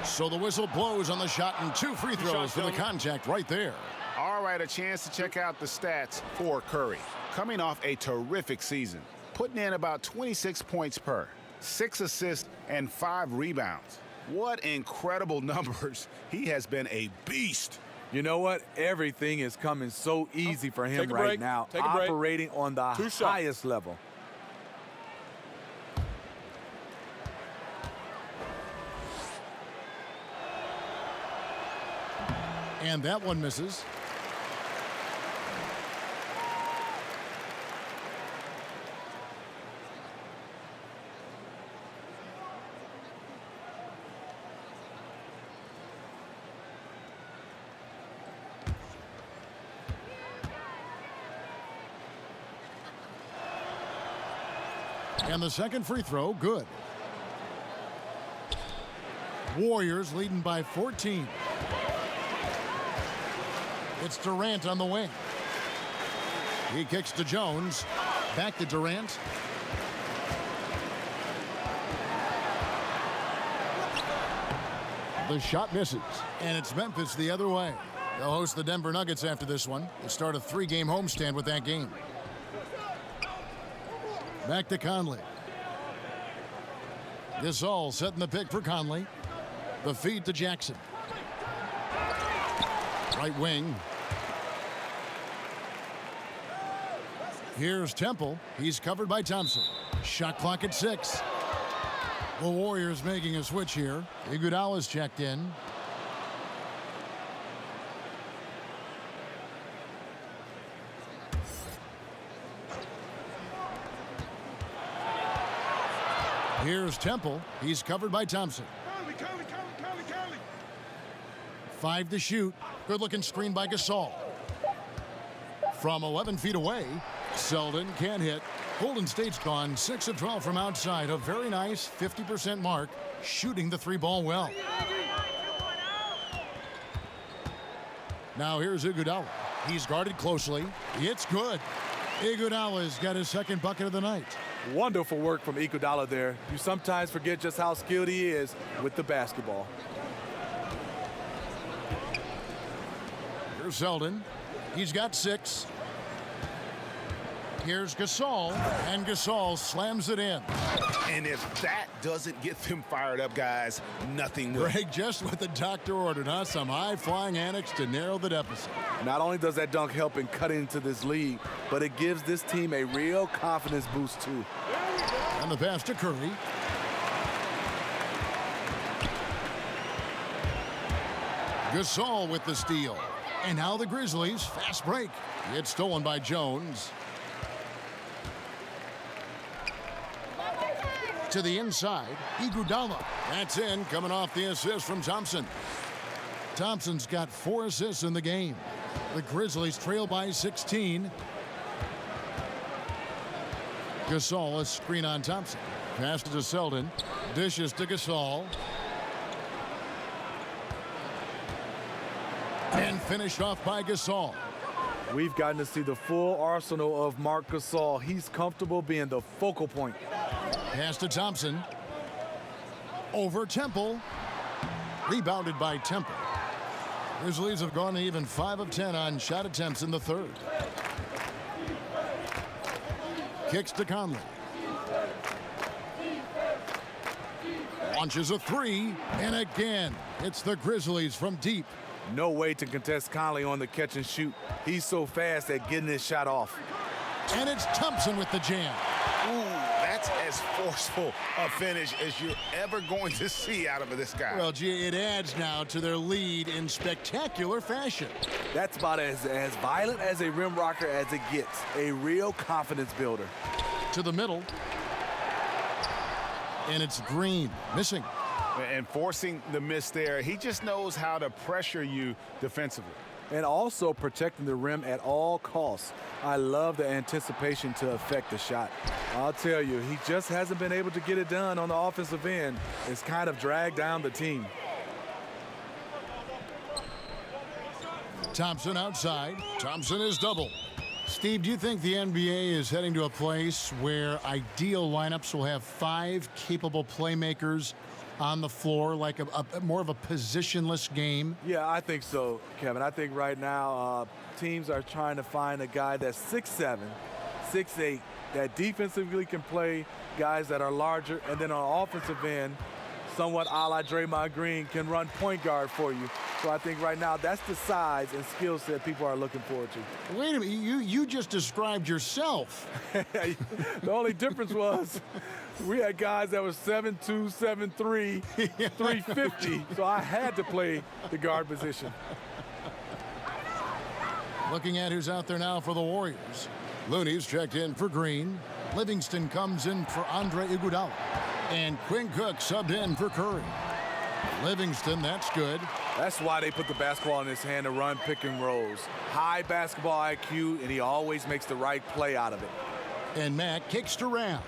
A: So the whistle blows on the shot and 2 free throws for the contact right there.
C: All right, a chance to check out the stats for Curry. Coming off a terrific season, putting in about 26 points per, 6 assists, and 5 rebounds. What incredible numbers. He has been a beast.
B: You know what? Everything is coming so easy for him right now, operating on the highest level.
A: And that one misses. And the second free throw, good. Warriors leading by 14. It's Durant on the wing. He kicks to Jones. Back to Durant. The shot misses, and it's Memphis the other way. They'll host the Denver Nuggets after this one. They start a 3-game homestand with that game. Back to Conley. Gasol setting the pick for Conley. The feed to Jackson. Right wing. Here's Temple. He's covered by Thompson. Shot clock at 6. The Warriors making a switch here. Iguodala's checked in. Here's Temple. He's covered by Thompson. 5 to shoot. Good-looking screen by Gasol. From 11 feet away, Selden can't hit. Golden State's gone 6 of 12 from outside. A very nice 50% mark, shooting the 3-ball well. Now here's Iguodala. He's guarded closely. It's good. Iguodala's got his second bucket of the night.
B: Wonderful work from Iguodala there. You sometimes forget just how skilled he is with the basketball.
A: Here's Selden. He's got 6. Here's Gasol, and Gasol slams it in.
C: And if that doesn't get them fired up, guys, nothing will.
A: Greg, just what the doctor ordered, huh? Some high-flying antics to narrow the deficit.
B: Not only does that dunk help in cutting into this lead, but it gives this team a real confidence boost, too.
A: And the pass to Curry. Gasol with the steal. And now the Grizzlies, fast break. It's stolen by Jones. To the inside, Iguodala. That's in, coming off the assist from Thompson. Thompson's got 4 assists in the game. The Grizzlies trail by 16. Gasol, a screen on Thompson. Pass to Selden. Dishes to Gasol. And finished off by Gasol.
B: We've gotten to see the full arsenal of Marc Gasol. He's comfortable being the focal point.
A: Pass to Thompson. Over Temple. Rebounded by Temple. Grizzlies have gone even 5 of 10 on shot attempts in the third. Kicks to Conley. Launches a 3. And again, it's the Grizzlies from deep.
B: No way to contest Conley on the catch and shoot. He's so fast at getting his shot off.
A: And it's Thompson with the jam.
C: Ooh, that's as forceful a finish as you're ever going to see out of this guy.
A: Well, gee, it adds now to their lead in spectacular fashion.
B: That's about as violent as a rim rocker as it gets. A real confidence builder.
A: To the middle. And it's Green, missing.
C: And forcing the miss there, he just knows how to pressure you defensively.
B: And also protecting the rim at all costs. I love the anticipation to affect the shot. I'll tell you, he just hasn't been able to get it done on the offensive end. It's kind of dragged down the team.
A: Thompson outside. Thompson is double. Steve, do you think the NBA is heading to a place where ideal lineups will have 5 capable playmakers on the floor, like a more of a positionless game?
B: Yeah, I think so, Kevin. I think right now teams are trying to find a guy that's 6'7", 6'8", that defensively can play, guys that are larger, and then on offensive end, somewhat a la Draymond Green, can run point guard for you. So I think right now that's the size and skill set people are looking forward to.
A: Wait a minute, you just described yourself.
B: The only difference was we had guys that were 7'2", 7'3", 350, so I had to play the guard position.
A: Looking at who's out there now for the Warriors. Looney's checked in for Green. Livingston comes in for Andre Iguodala. And Quinn Cook subbed in for Curry. Livingston, that's good.
B: That's why they put the basketball in his hand to run pick and rolls. High basketball IQ, and he always makes the right play out of it.
A: And Mack kicks to Ram.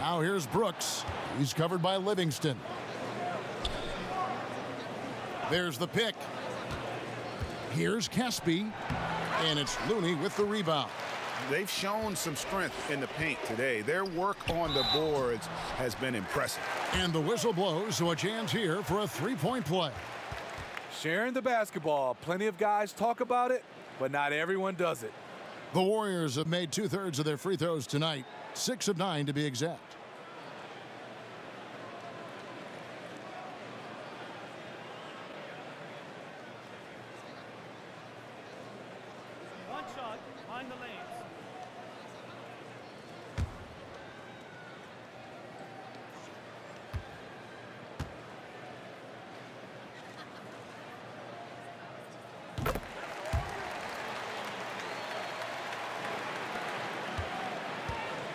A: Now here's Brooks. He's covered by Livingston. There's the pick. Here's Caspi. And it's Looney with the rebound.
C: they've shown some strength in the paint today. Their work on the boards has been impressive.
A: And the whistle blows, so a chance here for a three-point play.
B: Sharing the basketball. Plenty of guys talk about it, but not everyone does it.
A: The Warriors have made 2/3 of their free throws tonight, 6 of 9 to be exact.
F: One shot, behind the lanes.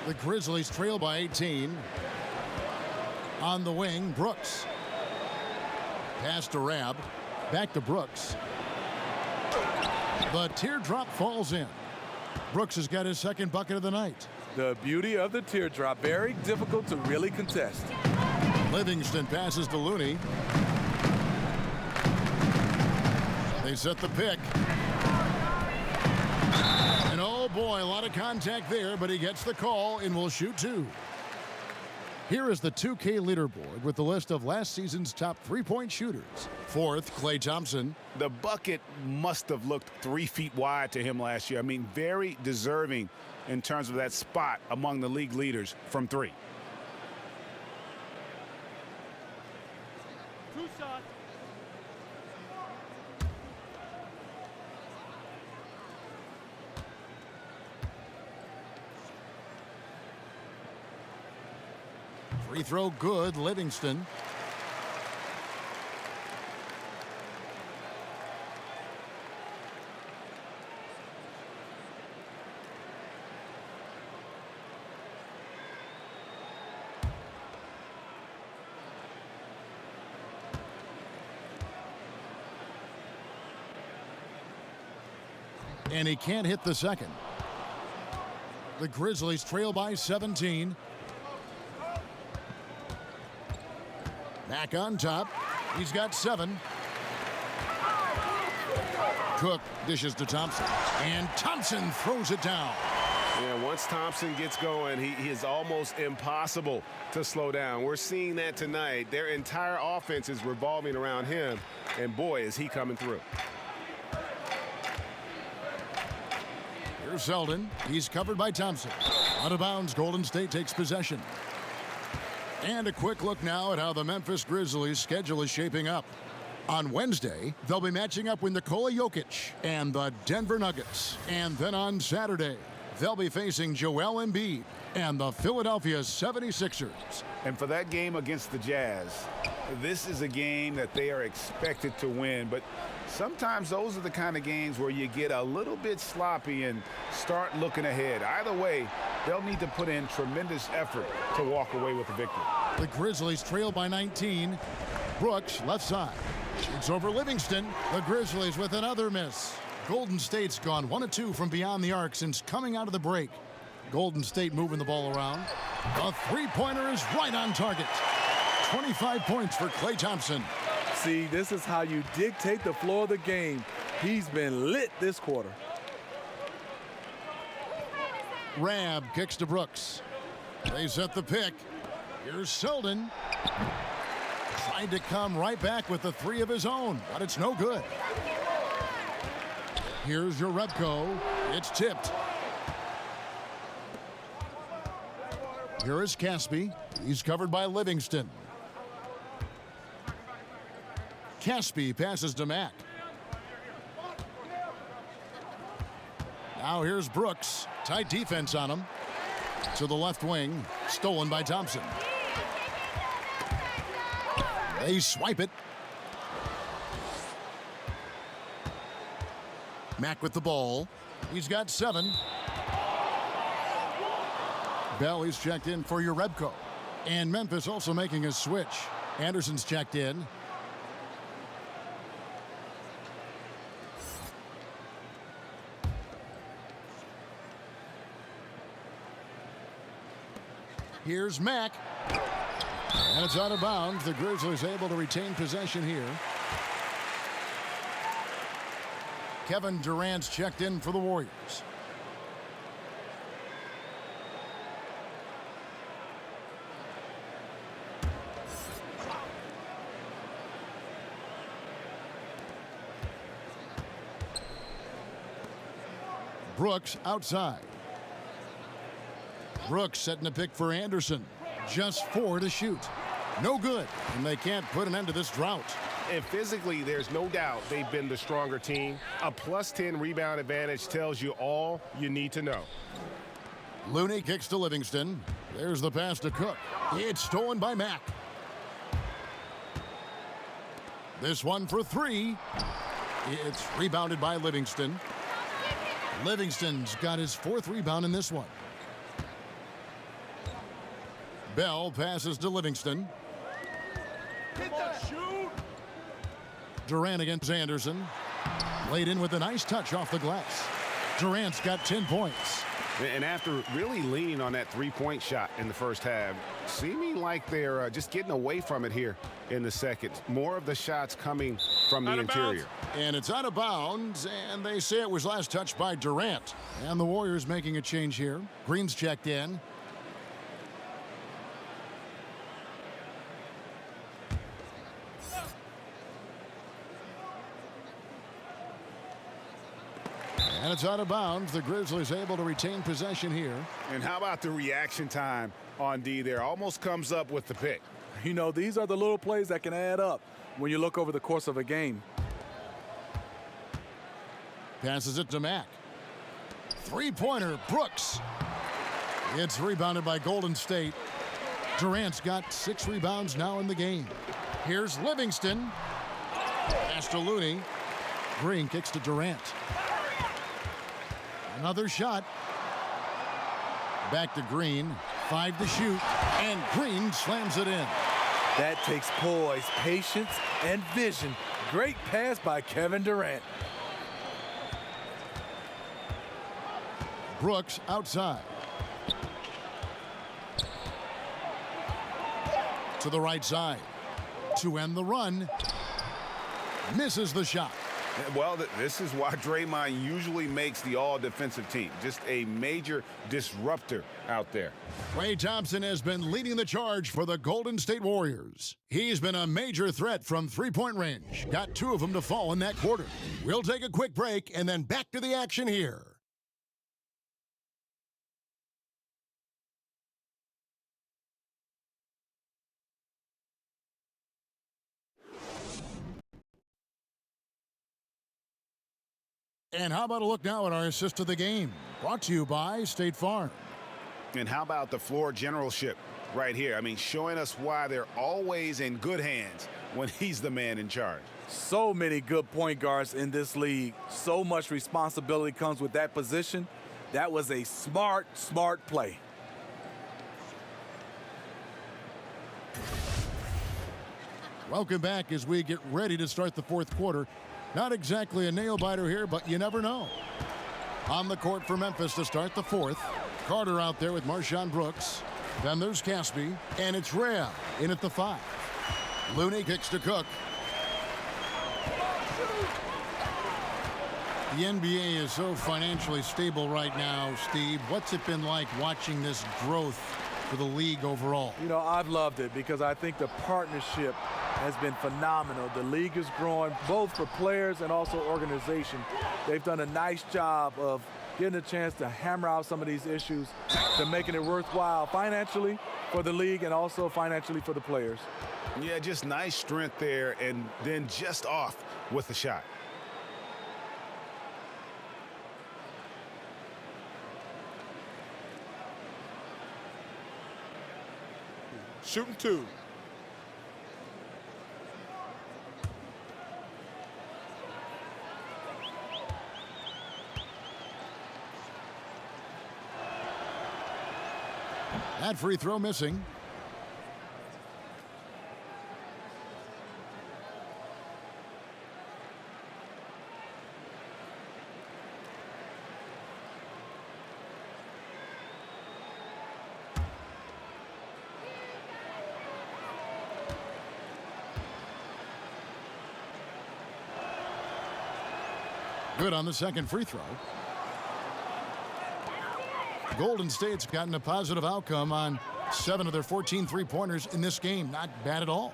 A: The Grizzlies trail by 18. On the wing, Brooks. Pass to Rab. Back to Brooks. The teardrop falls in. Brooks has got his second bucket of the night.
B: The beauty of the teardrop, very difficult to really contest.
A: Livingston passes to Looney. They set the pick. And oh boy, a lot of contact there, but he gets the call and will shoot two. Here is the 2K leaderboard with the list of last season's top three-point shooters. Fourth, Klay Thompson.
C: The bucket must have looked 3 feet wide to him last year. I mean, very deserving in terms of that spot among the league leaders from three.
F: Two shots.
A: Free throw good, Livingston. And he can't hit the second. The Grizzlies trail by 17. Back on top. He's got 7. Cook dishes to Thompson. And Thompson throws it down.
K: Yeah, once Thompson gets going, he is almost impossible to slow down. We're seeing that tonight. Their entire offense is revolving around him, and boy, is he coming through.
A: Here's Selden. He's covered by Thompson. Out of bounds, Golden State takes possession. And a quick look now at how the Memphis Grizzlies' schedule is shaping up. On Wednesday, they'll be matching up with Nikola Jokic and the Denver Nuggets. And then on Saturday, they'll be facing Joel Embiid and the Philadelphia 76ers.
C: And for that game against the Jazz, this is a game that they are expected to win. But sometimes those are the kind of games where you get a little bit sloppy and start looking ahead. Either way, they'll need to put in tremendous effort to walk away with the victory.
A: The Grizzlies trail by 19. Brooks, left side. It's over Livingston. The Grizzlies with another miss. Golden State's gone 1 of 2 from beyond the arc since coming out of the break. Golden State moving the ball around. A three-pointer is right on target. 25 points for Klay Thompson.
B: See, this is how you dictate the flow of the game. He's been lit this quarter.
A: Rab kicks to Brooks. They set the pick. Here's Selden. Tried to come right back with the 3 of his own, but it's no good. Here's your Rebko. It's tipped. Here is Caspi. He's covered by Livingston. Caspi passes to Mack. Now here's Brooks. Tight defense on him. To the left wing. Stolen by Thompson. They swipe it. Mack with the ball. He's got 7. Bell is checked in for Rebko. And Memphis also making a switch. Anderson's checked in. Here's Mack. And it's out of bounds. The Grizzlies able to retain possession here. Kevin Durant's checked in for the Warriors. Brooks outside. Brooks setting a pick for Anderson. Just 4 to shoot. No good, and they can't put an end to this drought.
K: And physically, there's no doubt they've been the stronger team. A +10 rebound advantage tells you all you need to know.
A: Looney kicks to Livingston. There's the pass to Cook. It's stolen by Mack. This one for 3. It's rebounded by Livingston. Livingston's got his 4th rebound in this one. Bell passes to Livingston. Durant against Anderson. Laid in with a nice touch off the glass. Durant's got 10 points.
K: And after really leaning on that three-point shot in the first half, seeming like they're just getting away from it here in the second. More of the shots coming from the interior.
A: And it's out of bounds, and they say it was last touched by Durant. And the Warriors making a change here. Green's checked in. And it's out of bounds. The Grizzlies able to retain possession here.
C: And how about the reaction time on D there? Almost comes up with the pick.
B: You know, these are the little plays that can add up when you look over the course of a game.
A: Passes it to Mack. Three-pointer, Brooks. It's rebounded by Golden State. Durant's got 6 rebounds now in the game. Here's Livingston. Pass to Looney. Green kicks to Durant. Another shot. Back to Green. 5 to shoot. And Green slams it in.
B: That takes poise, patience, and vision. Great pass by Kevin Durant.
A: Brooks outside. To the right side. To end the run. Misses the shot.
C: Well, this is why Draymond usually makes the all-defensive team. Just a major disruptor out there.
A: Klay Thompson has been leading the charge for the Golden State Warriors. He's been a major threat from three-point range. Got 2 of them to fall in that quarter. We'll take a quick break and then back to the action here. And how about a look now at our assist of the game? Brought to you by State Farm.
C: And how about the floor generalship right here? I mean, showing us why they're always in good hands when he's the man in charge.
B: So many good point guards in this league. So much responsibility comes with that position. That was a smart play.
A: Welcome back as we get ready to start the 4th quarter. Not exactly a nail-biter here, but you never know. On the court for Memphis to start the 4th. Carter out there with Marshawn Brooks. Then there's Caspi, and it's Rhea in at the 5. Looney kicks to Cook. The NBA is so financially stable right now, Steve. What's it been like watching this growth for the league overall?
B: You know, I've loved it because I think the partnership has been phenomenal. The league is growing both for players and also organization. They've done a nice job of getting a chance to hammer out some of these issues to making it worthwhile financially for the league and also financially for the players.
C: Yeah, just nice strength there and then just off with the shot.
J: Shooting 2.
A: That free throw missing. Good on the second free throw. Golden State's gotten a positive outcome on 7 of their 14 three-pointers in this game. Not bad at all.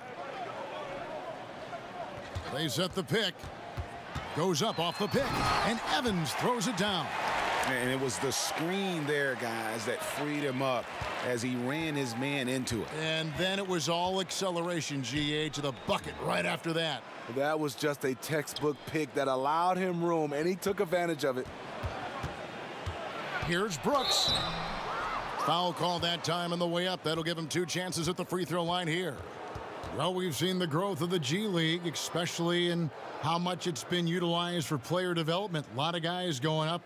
A: They set the pick. Goes up off the pick. And Evans throws it down.
C: And it was the screen there, guys, that freed him up as he ran his man into it.
A: And then it was all acceleration, GA, to the bucket right after that.
B: That was just a textbook pick that allowed him room, and he took advantage of it.
A: Here's Brooks. Foul call that time on the way up. That'll give him 2 chances at the free throw line here. Well, we've seen the growth of the G League, especially in how much it's been utilized for player development. A lot of guys going up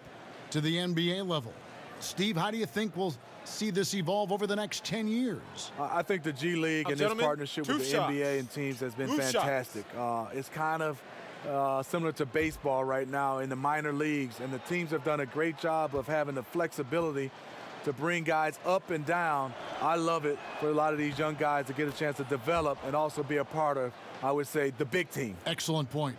A: to the NBA level. Steve, how do you think we'll see this evolve over the next 10 years?
B: I think the G League and this partnership with the NBA and teams has been fantastic. It's kind of similar to baseball right now in the minor leagues, and the teams have done a great job of having the flexibility to bring guys up and down. I love it for a lot of these young guys to get a chance to develop and also be a part of, I would say, the big team.
A: Excellent point.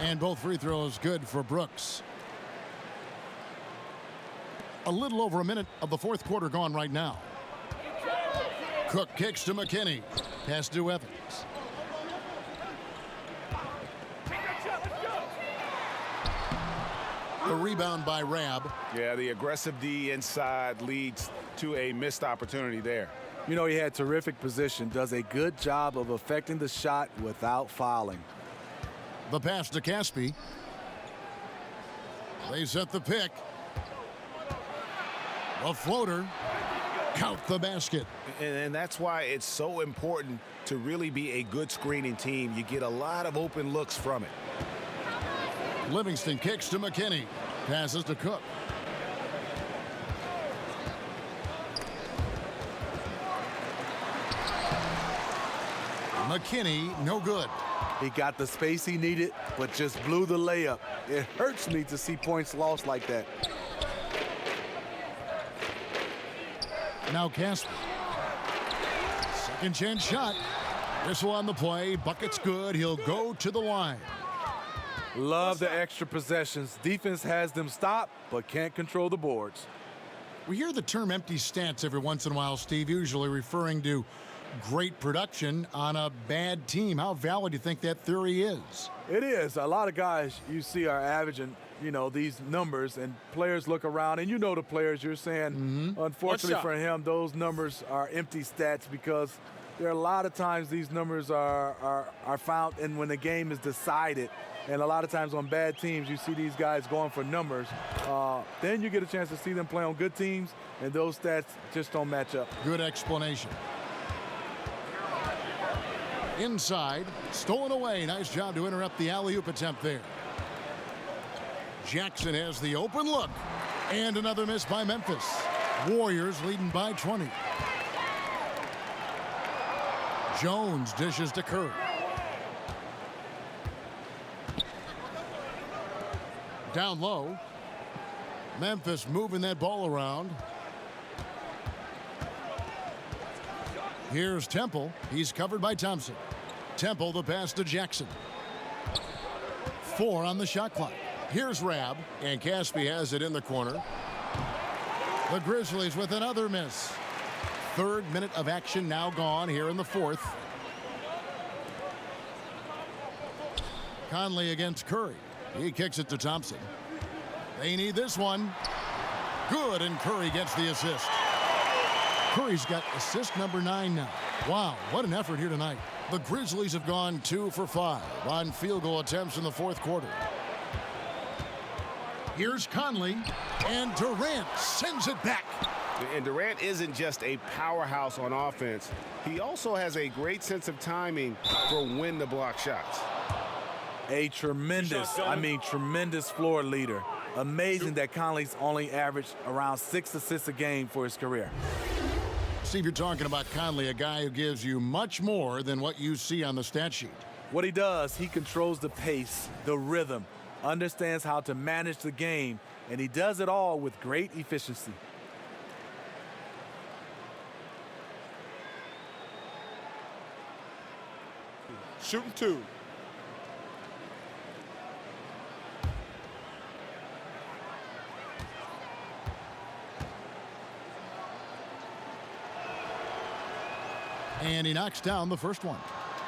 A: And both free throws good for Brooks. A little over a minute of the fourth quarter gone right now. Cook kicks to McKinney. Pass to Evans. A rebound by Rab.
C: Yeah, the aggressive D inside leads to a missed opportunity there.
B: You know, he had terrific position, does a good job of affecting the shot without fouling.
A: The pass to Caspi. They set the pick. A floater. Count the basket.
C: And that's why it's so important to really be a good screening team. You get a lot of open looks from it.
A: Livingston kicks to McKinney. Passes to Cook. McKinney, no good.
B: He got the space he needed, but just blew the layup. It hurts me to see points lost like that.
A: Now Casper. Second chance shot. Whistle on the play. Bucket's good. He'll go to the line.
B: Love the extra possessions. Defense has them stopped, but can't control the boards.
A: We hear the term empty stats every once in a while, Steve, usually referring to great production on a bad team. How valid do you think that theory is?
B: It is. A lot of guys you see are averaging, you know, these numbers, and players look around, and you know the players, you're saying, unfortunately for him, those numbers are empty stats because there are a lot of times these numbers are found and when the game is decided. And a lot of times on bad teams, you see these guys going for numbers. Then you get a chance to see them play on good teams, and those stats just don't match up.
A: Good explanation. Inside, stolen away. Nice job to interrupt the alley-oop attempt there. Jackson has the open look. And another miss by Memphis. Warriors leading by 20. Jones dishes to Curry. Down low. Memphis moving that ball around. Here's Temple. He's covered by Thompson. Temple, the pass to Jackson. 4 on the shot clock. Here's Rab, and Caspi has it in the corner. The Grizzlies with another miss. Third minute of action now gone here in the fourth. Conley against Curry. He kicks it to Thompson. They need this one. Good, and Curry gets the assist. Curry's got assist number 9 now. Wow, what an effort here tonight. The Grizzlies have gone 2 for 5 on field goal attempts in the fourth quarter. Here's Conley, and Durant sends it back.
C: And Durant isn't just a powerhouse on offense. He also has a great sense of timing for when to block shots.
B: A tremendous floor leader. Amazing that Conley's only averaged around 6 assists a game for his career.
A: Steve, you're talking about Conley, a guy who gives you much more than what you see on the stat sheet.
B: What he does, he controls the pace, the rhythm, understands how to manage the game, and he does it all with great efficiency.
J: Shooting 2.
A: And he knocks down the first one.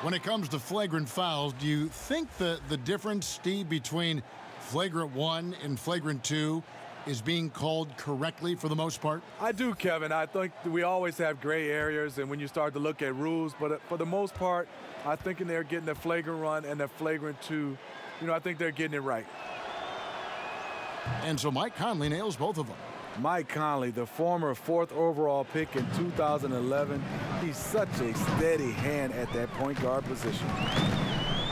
A: When it comes to flagrant fouls, do you think the difference, Steve, between flagrant 1 and flagrant 2 is being called correctly for the most part?
B: I do, Kevin. I think we always have gray areas, and when you start to look at rules, but for the most part, I think they're getting the flagrant 1 and the flagrant 2. I think they're getting it right.
A: And so Mike Conley nails both of them.
B: Mike Conley, the former 4th overall pick in 2011, he's such a steady hand at that point guard position.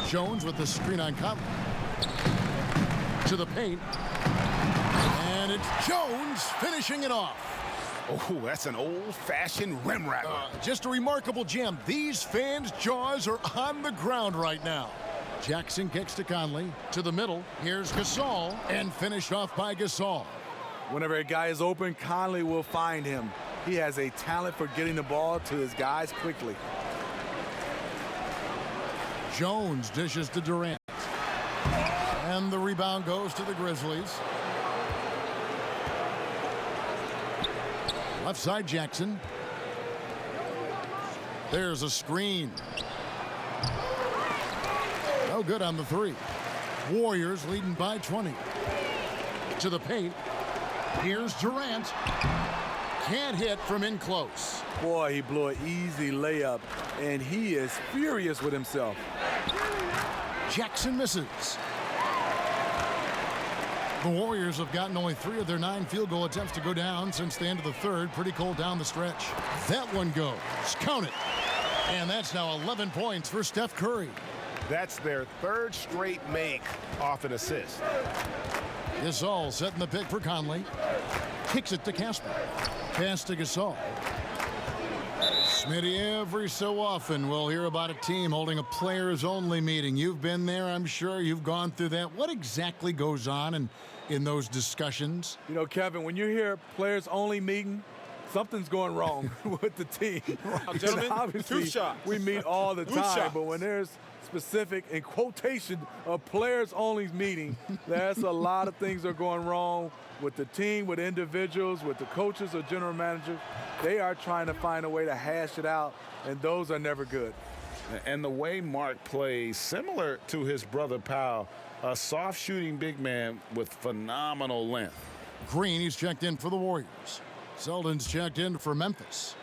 A: Jones with the screen on Conley. To the paint. And it's Jones finishing it off.
C: Oh, that's an old-fashioned rim rattler.
A: Just a remarkable jam. These fans' jaws are on the ground right now. Jackson kicks to Conley. To the middle. Here's Gasol. And finished off by Gasol.
B: Whenever a guy is open, Conley will find him. He has a talent for getting the ball to his guys quickly.
A: Jones dishes to Durant. And the rebound goes to the Grizzlies. Left side, Jackson. There's a screen. No good on the 3. Warriors leading by 20. To the paint. Here's Durant. Can't hit from in close.
B: Boy, he blew an easy layup, and he is furious with himself.
A: Jackson misses. The Warriors have gotten only 3 of their 9 field goal attempts to go down since the end of the 3rd. Pretty cold down the stretch. That one goes. Count it. And that's now 11 points for Steph Curry.
K: That's their 3rd straight make off an assist.
A: Gasol setting the pick for Conley. Kicks it to Casper. Pass to Gasol. Smitty, every so often we'll hear about a team holding a players-only meeting. You've been there, I'm sure. You've gone through that. What exactly goes on in those discussions?
B: Kevin, when you hear players-only meeting, something's going wrong with the team.
K: Gentlemen,
B: obviously,
K: 2 shots.
B: we meet all the
K: 2
B: time,
K: shots.
B: but when there's specific in quotation a players-only meeting, there's a lot of things are going wrong with the team, with individuals, with the coaches or general managers. They are trying to find a way to hash it out, and those are never good.
C: And the way Mark plays, similar to his brother Powell, a soft shooting big man with phenomenal length.
A: Green, he's checked in for the Warriors. Selden's checked in for Memphis.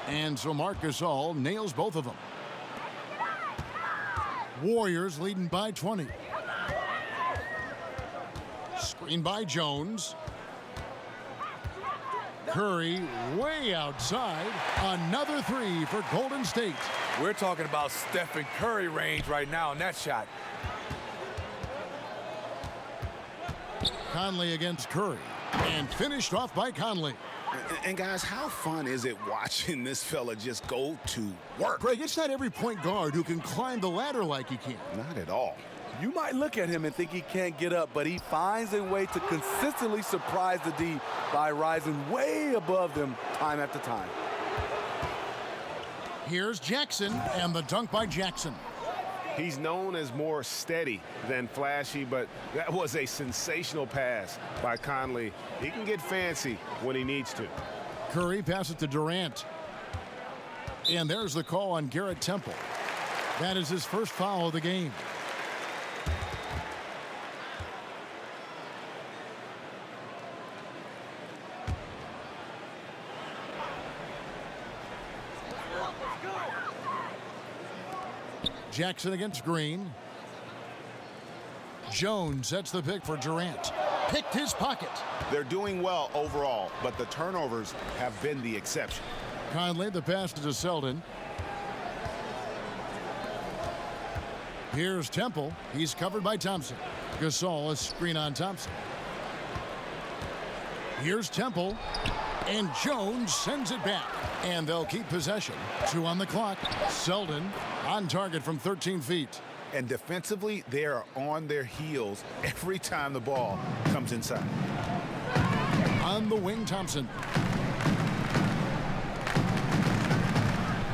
A: And so Marc Gasol nails both of them. Warriors leading by 20. Screen by Jones. Curry way outside. Another 3 for Golden State.
B: We're talking about Stephen Curry range right now in that shot.
A: Conley against Curry. And finished off by Conley.
C: And guys, how fun is it watching this fella just go to work?
A: Greg, it's not every point guard who can climb the ladder like he can.
C: Not at all.
B: You might look at him and think he can't get up, but he finds a way to consistently surprise the D by rising way above them time after time.
A: Here's Jackson, and the dunk by Jackson.
K: He's known as more steady than flashy, but that was a sensational pass by Conley. He can get fancy when he needs to.
A: Curry passes to Durant. And there's the call on Garrett Temple. That is his first foul of the game. Jackson against Green. Jones sets the pick for Durant. Picked his pocket.
C: They're doing well overall, but the turnovers have been the exception.
A: Conley, the pass to Selden. Here's Temple. He's covered by Thompson. Gasol, a screen on Thompson. Here's Temple. And Jones sends it back. And they'll keep possession. 2 on the clock. Selden on target from 13 feet.
C: And defensively, they are on their heels every time the ball comes inside.
A: On the wing, Thompson.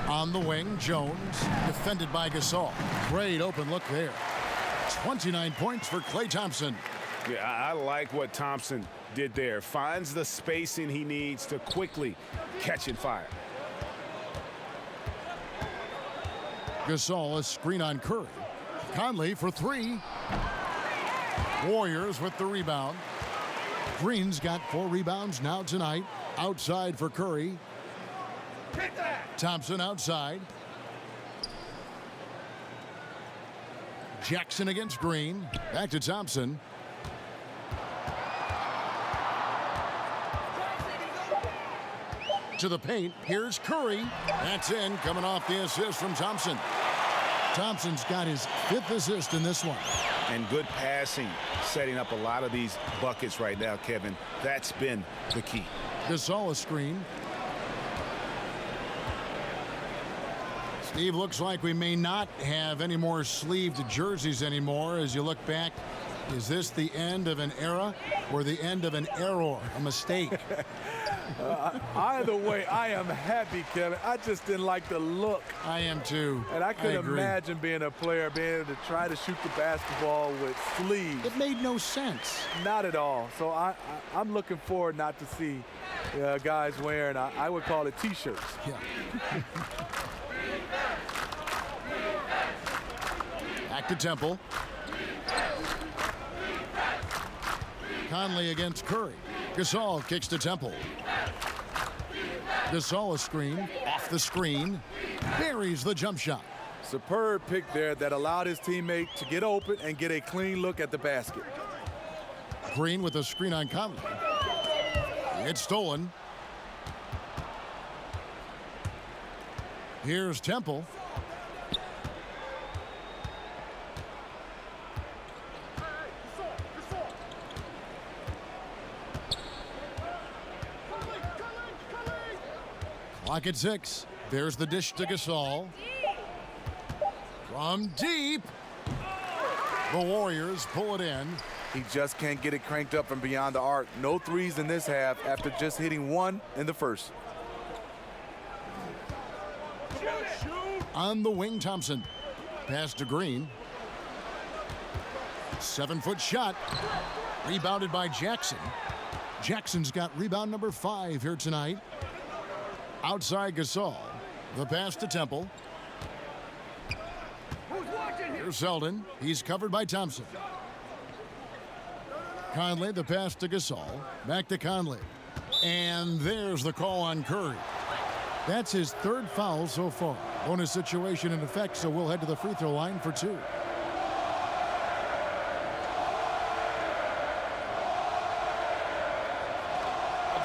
A: On the wing, Jones. Defended by Gasol. Great open look there. 29 points for Klay Thompson.
C: Yeah, I like what Thompson did there. Finds the spacing he needs to quickly catch and fire.
A: Gasol, a screen on Curry. Conley for three. Warriors with the rebound. Green's got 4 rebounds now tonight. Outside for Curry. Thompson outside. Jackson against Green. Back to Thompson. To the paint. Here's Curry. That's in, coming off the assist from Thompson. Thompson's got his 5th assist in this one.
C: And good passing, setting up a lot of these buckets right now, Kevin. That's been the key.
A: Gasol a screen. Steve, looks like we may not have any more sleeved jerseys anymore. As you look back, is this the end of an era or the end of an error, a mistake?
B: Either way, I am happy, Kevin. I just didn't like the look.
A: I am too.
B: And I could imagine being a player, being able to try to shoot the basketball with sleeves.
A: It made no sense.
B: Not at all. So I'm looking forward not to see guys wearing, I would call it T-shirts.
A: Yeah. Back to Temple. Conley against Curry. Gasol kicks to Temple. Gasol a screen. Off the screen. Buries the jump shot.
B: Superb pick there that allowed his teammate to get open and get a clean look at the basket.
A: Green with a screen on Conley. It's stolen. Here's Temple. Clock at 6. There's the dish to Gasol. From deep. The Warriors pull it in.
B: He just can't get it cranked up from beyond the arc. No threes in this half after just hitting 1 in the first.
A: On the wing, Thompson. Pass to Green. 7-foot shot. Rebounded by Jackson. Jackson's got rebound number 5 here tonight. Outside Gasol. The pass to Temple. Here's Selden. He's covered by Thompson. Conley, the pass to Gasol. Back to Conley. And there's the call on Curry. That's his 3rd foul so far. Bonus situation in effect, so we'll head to the free throw line for 2.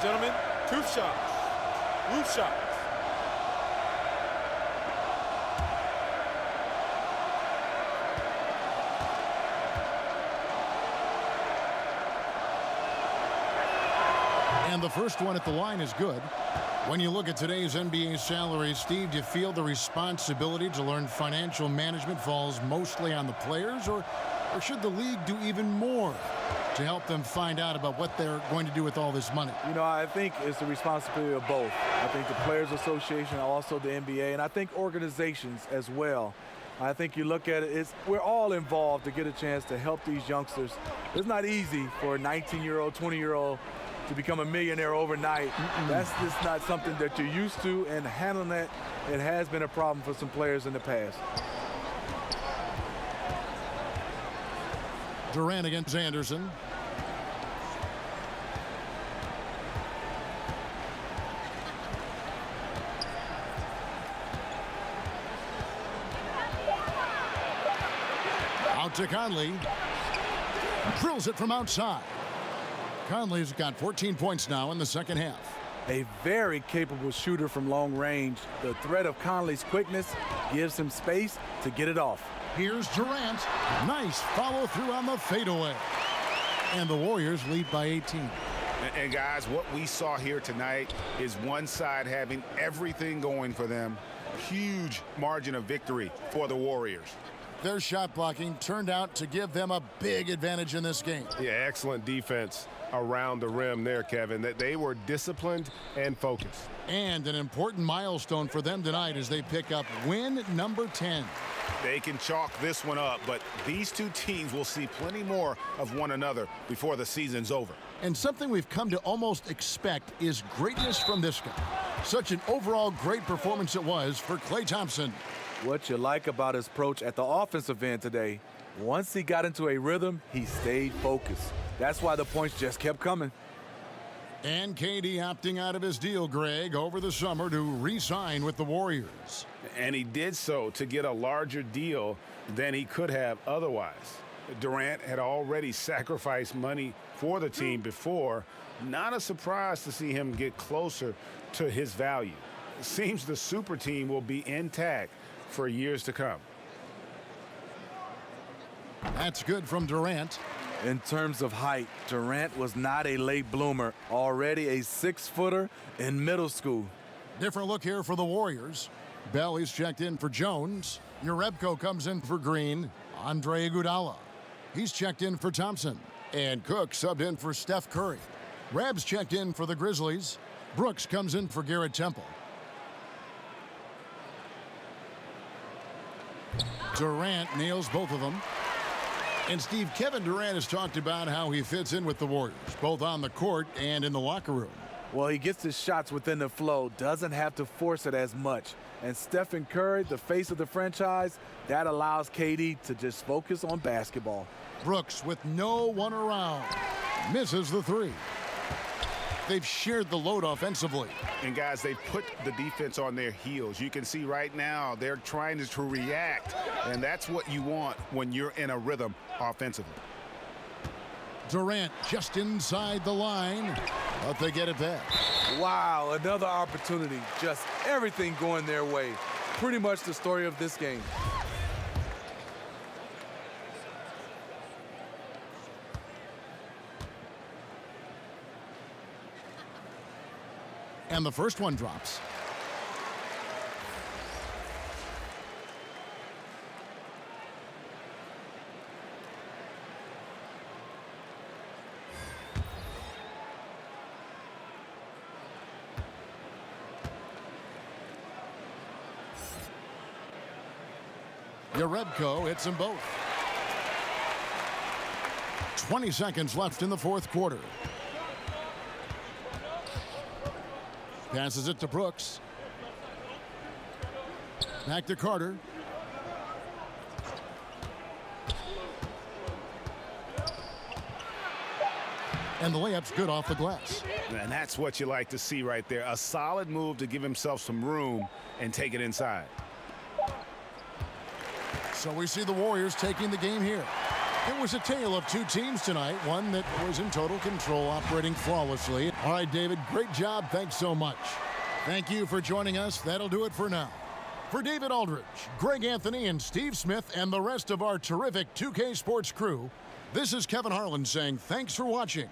L: Gentlemen, 2 shots. Roof shots.
A: And the first one at the line is good. When you look at today's NBA salaries, Steve, do you feel the responsibility to learn financial management falls mostly on the players, or should the league do even more to help them find out about what they're going to do with all this money?
B: You know, I think it's the responsibility of both. I think the Players Association, also the NBA, and I think organizations as well. I think you look at it, we're all involved to get a chance to help these youngsters. It's not easy for a 19-year-old, 20-year-old to become a millionaire overnight. That's just not something that you're used to, and handling that, it has been a problem for some players in the past.
A: Durant against Anderson. Out to Conley. Drills it from outside. Conley's got 14 points now in the second half.
B: A very capable shooter from long range. The threat of Conley's quickness gives him space to get it off.
A: Here's Durant. Nice follow through on the fadeaway. And the Warriors lead by 18.
C: And guys, what we saw here tonight is one side having everything going for them. Huge margin of victory for the Warriors.
A: Their shot blocking turned out to give them a big advantage in this game.
K: Yeah, excellent defense around the rim there, Kevin. That they were disciplined and focused.
A: And an important milestone for them tonight as they pick up win number 10.
C: They can chalk this one up, but these two teams will see plenty more of one another before the season's over.
A: And something we've come to almost expect is greatness from this guy. Such an overall great performance it was for Klay Thompson.
B: What you like about his approach at the offensive end today, once he got into a rhythm, he stayed focused. That's why the points just kept coming.
A: And KD opting out of his deal, Greg, over the summer to re-sign with the Warriors.
C: And he did so to get a larger deal than he could have otherwise. Durant had already sacrificed money for the team before. Not a surprise to see him get closer to his value. It seems the super team will be intact for years to come.
A: That's good from Durant.
B: In terms of height, Durant was not a late bloomer, already a 6-footer in middle school.
A: Different look here for the Warriors. Bell is checked in for Jones. Jerebko comes in for Green. Andre Iguodala. He's checked in for Thompson. And Cook subbed in for Steph Curry. Rebs checked in for the Grizzlies. Brooks comes in for Garrett Temple. Durant nails both of them. And Steve, Kevin Durant has talked about how he fits in with the Warriors, both on the court and in the locker room.
B: Well, he gets his shots within the flow, doesn't have to force it as much. And Stephen Curry, the face of the franchise, that allows KD to just focus on basketball.
A: Brooks with no one around. Misses the three. They've shared the load offensively.
C: And guys, they put the defense on their heels. You can see right now they're trying to react, and that's what you want when you're in a rhythm offensively.
A: Durant just inside the line, but they get it back.
B: Wow, another opportunity. Just everything going their way. Pretty much the story of this game.
A: And the first one drops. Jerebko hits them both. 20 seconds left in the fourth quarter. Passes it to Brooks. Back to Carter. And the layup's good off the glass.
C: And that's what you like to see right there. A solid move to give himself some room and take it inside.
A: So we see the Warriors taking the game here. It was a tale of two teams tonight, one that was in total control, operating flawlessly. All right, David, great job. Thanks so much. Thank you for joining us. That'll do it for now. For David Aldridge, Greg Anthony, and Steve Smith, and the rest of our terrific 2K Sports crew, this is Kevin Harlan saying thanks for watching.